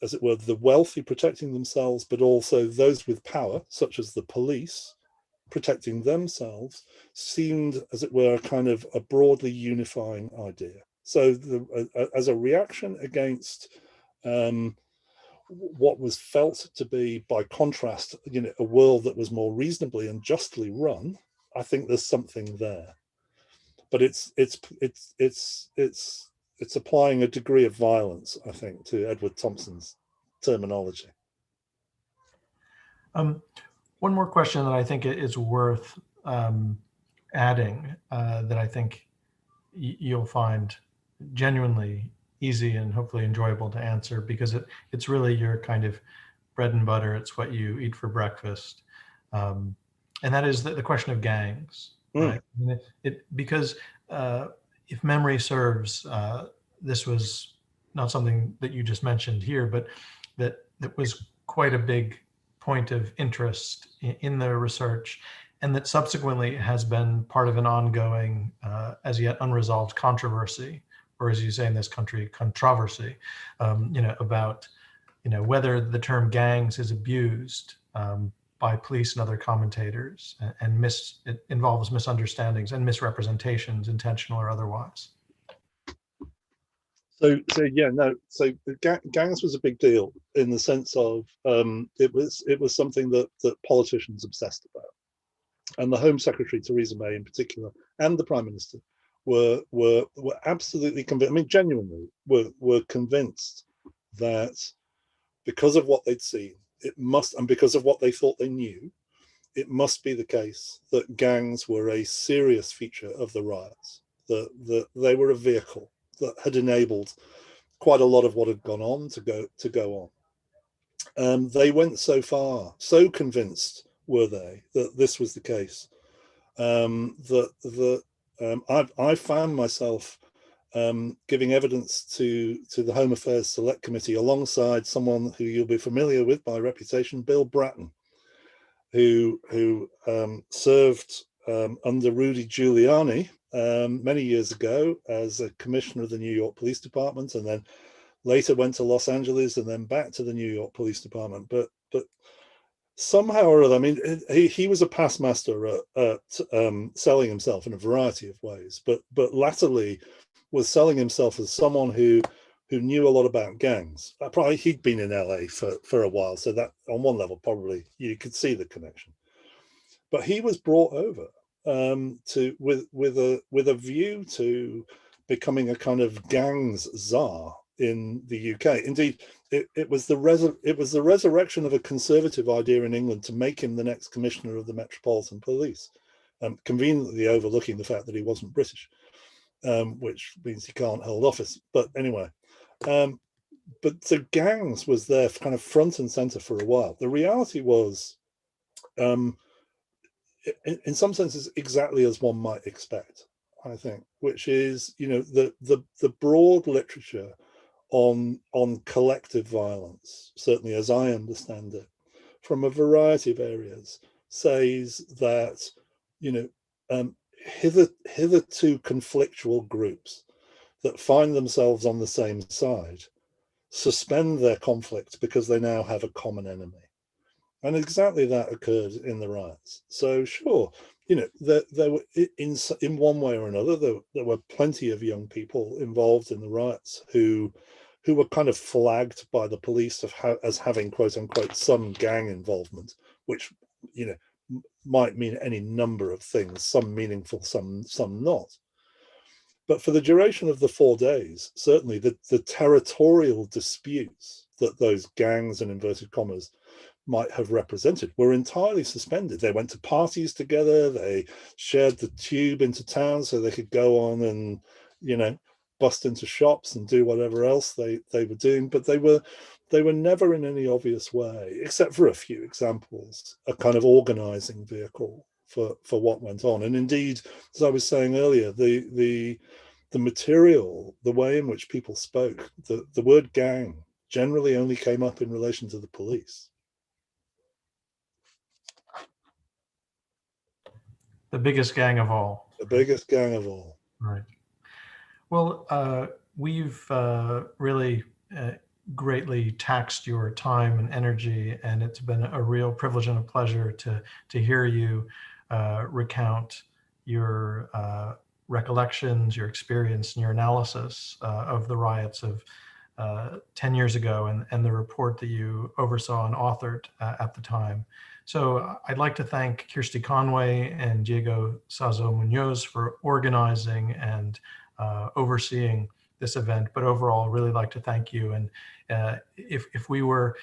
B: as it were, the wealthy protecting themselves, but also those with power, such as the police, protecting themselves, seemed, as it were, a kind of a broadly unifying idea. So as a reaction against what was felt to be, by contrast, you know, a world that was more reasonably and justly run, I think there's something there. But it's applying a degree of violence, I think, to Edward Thompson's terminology.
A: One more question that I think is worth adding, that I think you'll find genuinely easy and hopefully enjoyable to answer, because it's really your kind of bread and butter. It's what you eat for breakfast. Um, and that is the question of gangs,
B: Mm.
A: right? I mean, because uh, if memory serves, this was not something that you just mentioned here, but that was quite a big point of interest in the research, and that subsequently has been part of an ongoing, as yet unresolved controversy, or as you say in this country, controversy, about whether the term gangs is abused by police and other commentators, and it involves misunderstandings and misrepresentations, intentional or otherwise.
B: So yeah, no. So gangs was a big deal in the sense of it was something that politicians obsessed about, and the Home Secretary Theresa May in particular, and the Prime Minister were absolutely convinced. I mean, genuinely were convinced that because of what they'd seen, and because of what they thought they knew, it must be the case that gangs were a serious feature of the riots. That they were a vehicle that had enabled quite a lot of what had gone on to go on. They went so far, so convinced were they that this was the case, I found myself giving evidence to the Home Affairs Select Committee alongside someone who you'll be familiar with by reputation, Bill Bratton, who served under Rudy Giuliani many years ago as a commissioner of the New York Police Department, and then later went to Los Angeles and then back to the New York Police Department. But somehow or other, I mean, he was a past master at selling himself in a variety of ways, but latterly was selling himself as someone who knew a lot about gangs. Probably he'd been in LA for a while, so that on one level probably you could see the connection. But he was brought over with a view to becoming a kind of gangs czar in the UK. Indeed, it was the resurrection of a conservative idea in England to make him the next commissioner of the Metropolitan Police, conveniently overlooking the fact that he wasn't British, which means he can't hold office. But anyway, but so gangs was there kind of front and center for a while. The reality was, in some senses, exactly as one might expect, I think, which is, the broad literature on collective violence, certainly as I understand it, from a variety of areas, says that, hitherto conflictual groups that find themselves on the same side suspend their conflict because they now have a common enemy. And exactly that occurred in the riots. So sure, there were, in one way or another, there were plenty of young people involved in the riots who were kind of flagged by the police as having quote unquote some gang involvement, which might mean any number of things, some meaningful, some not. But for the duration of the 4 days, certainly the territorial disputes that those gangs, in inverted commas, might have represented were entirely suspended. They went to parties together, they shared the tube into town so they could go on and, bust into shops and do whatever else they were doing. But they were never in any obvious way, except for a few examples, a kind of organizing vehicle for what went on. And indeed, as I was saying earlier, the material, the way in which people spoke, the word gang generally only came up in relation to the police.
A: The biggest gang of all.
B: The biggest gang of all.
A: Right. Well, we've really greatly taxed your time and energy, and it's been a real privilege and a pleasure to hear you recount your recollections, your experience, and your analysis of the riots of 10 years ago, and the report that you oversaw and authored at the time. So I'd like to thank Kirsty Conway and Diego Sazo Munoz for organizing and overseeing this event, but overall, really like to thank you. And if we were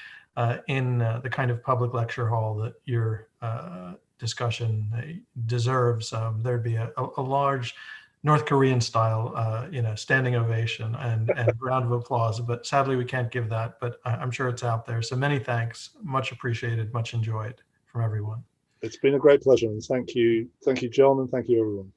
A: in the kind of public lecture hall that your discussion deserves, there'd be a large North Korean style, standing ovation and round of applause. But sadly, we can't give that, but I'm sure it's out there. So many thanks, much appreciated, much enjoyed from everyone.
B: It's been a great pleasure, and thank you, John, and thank you, everyone.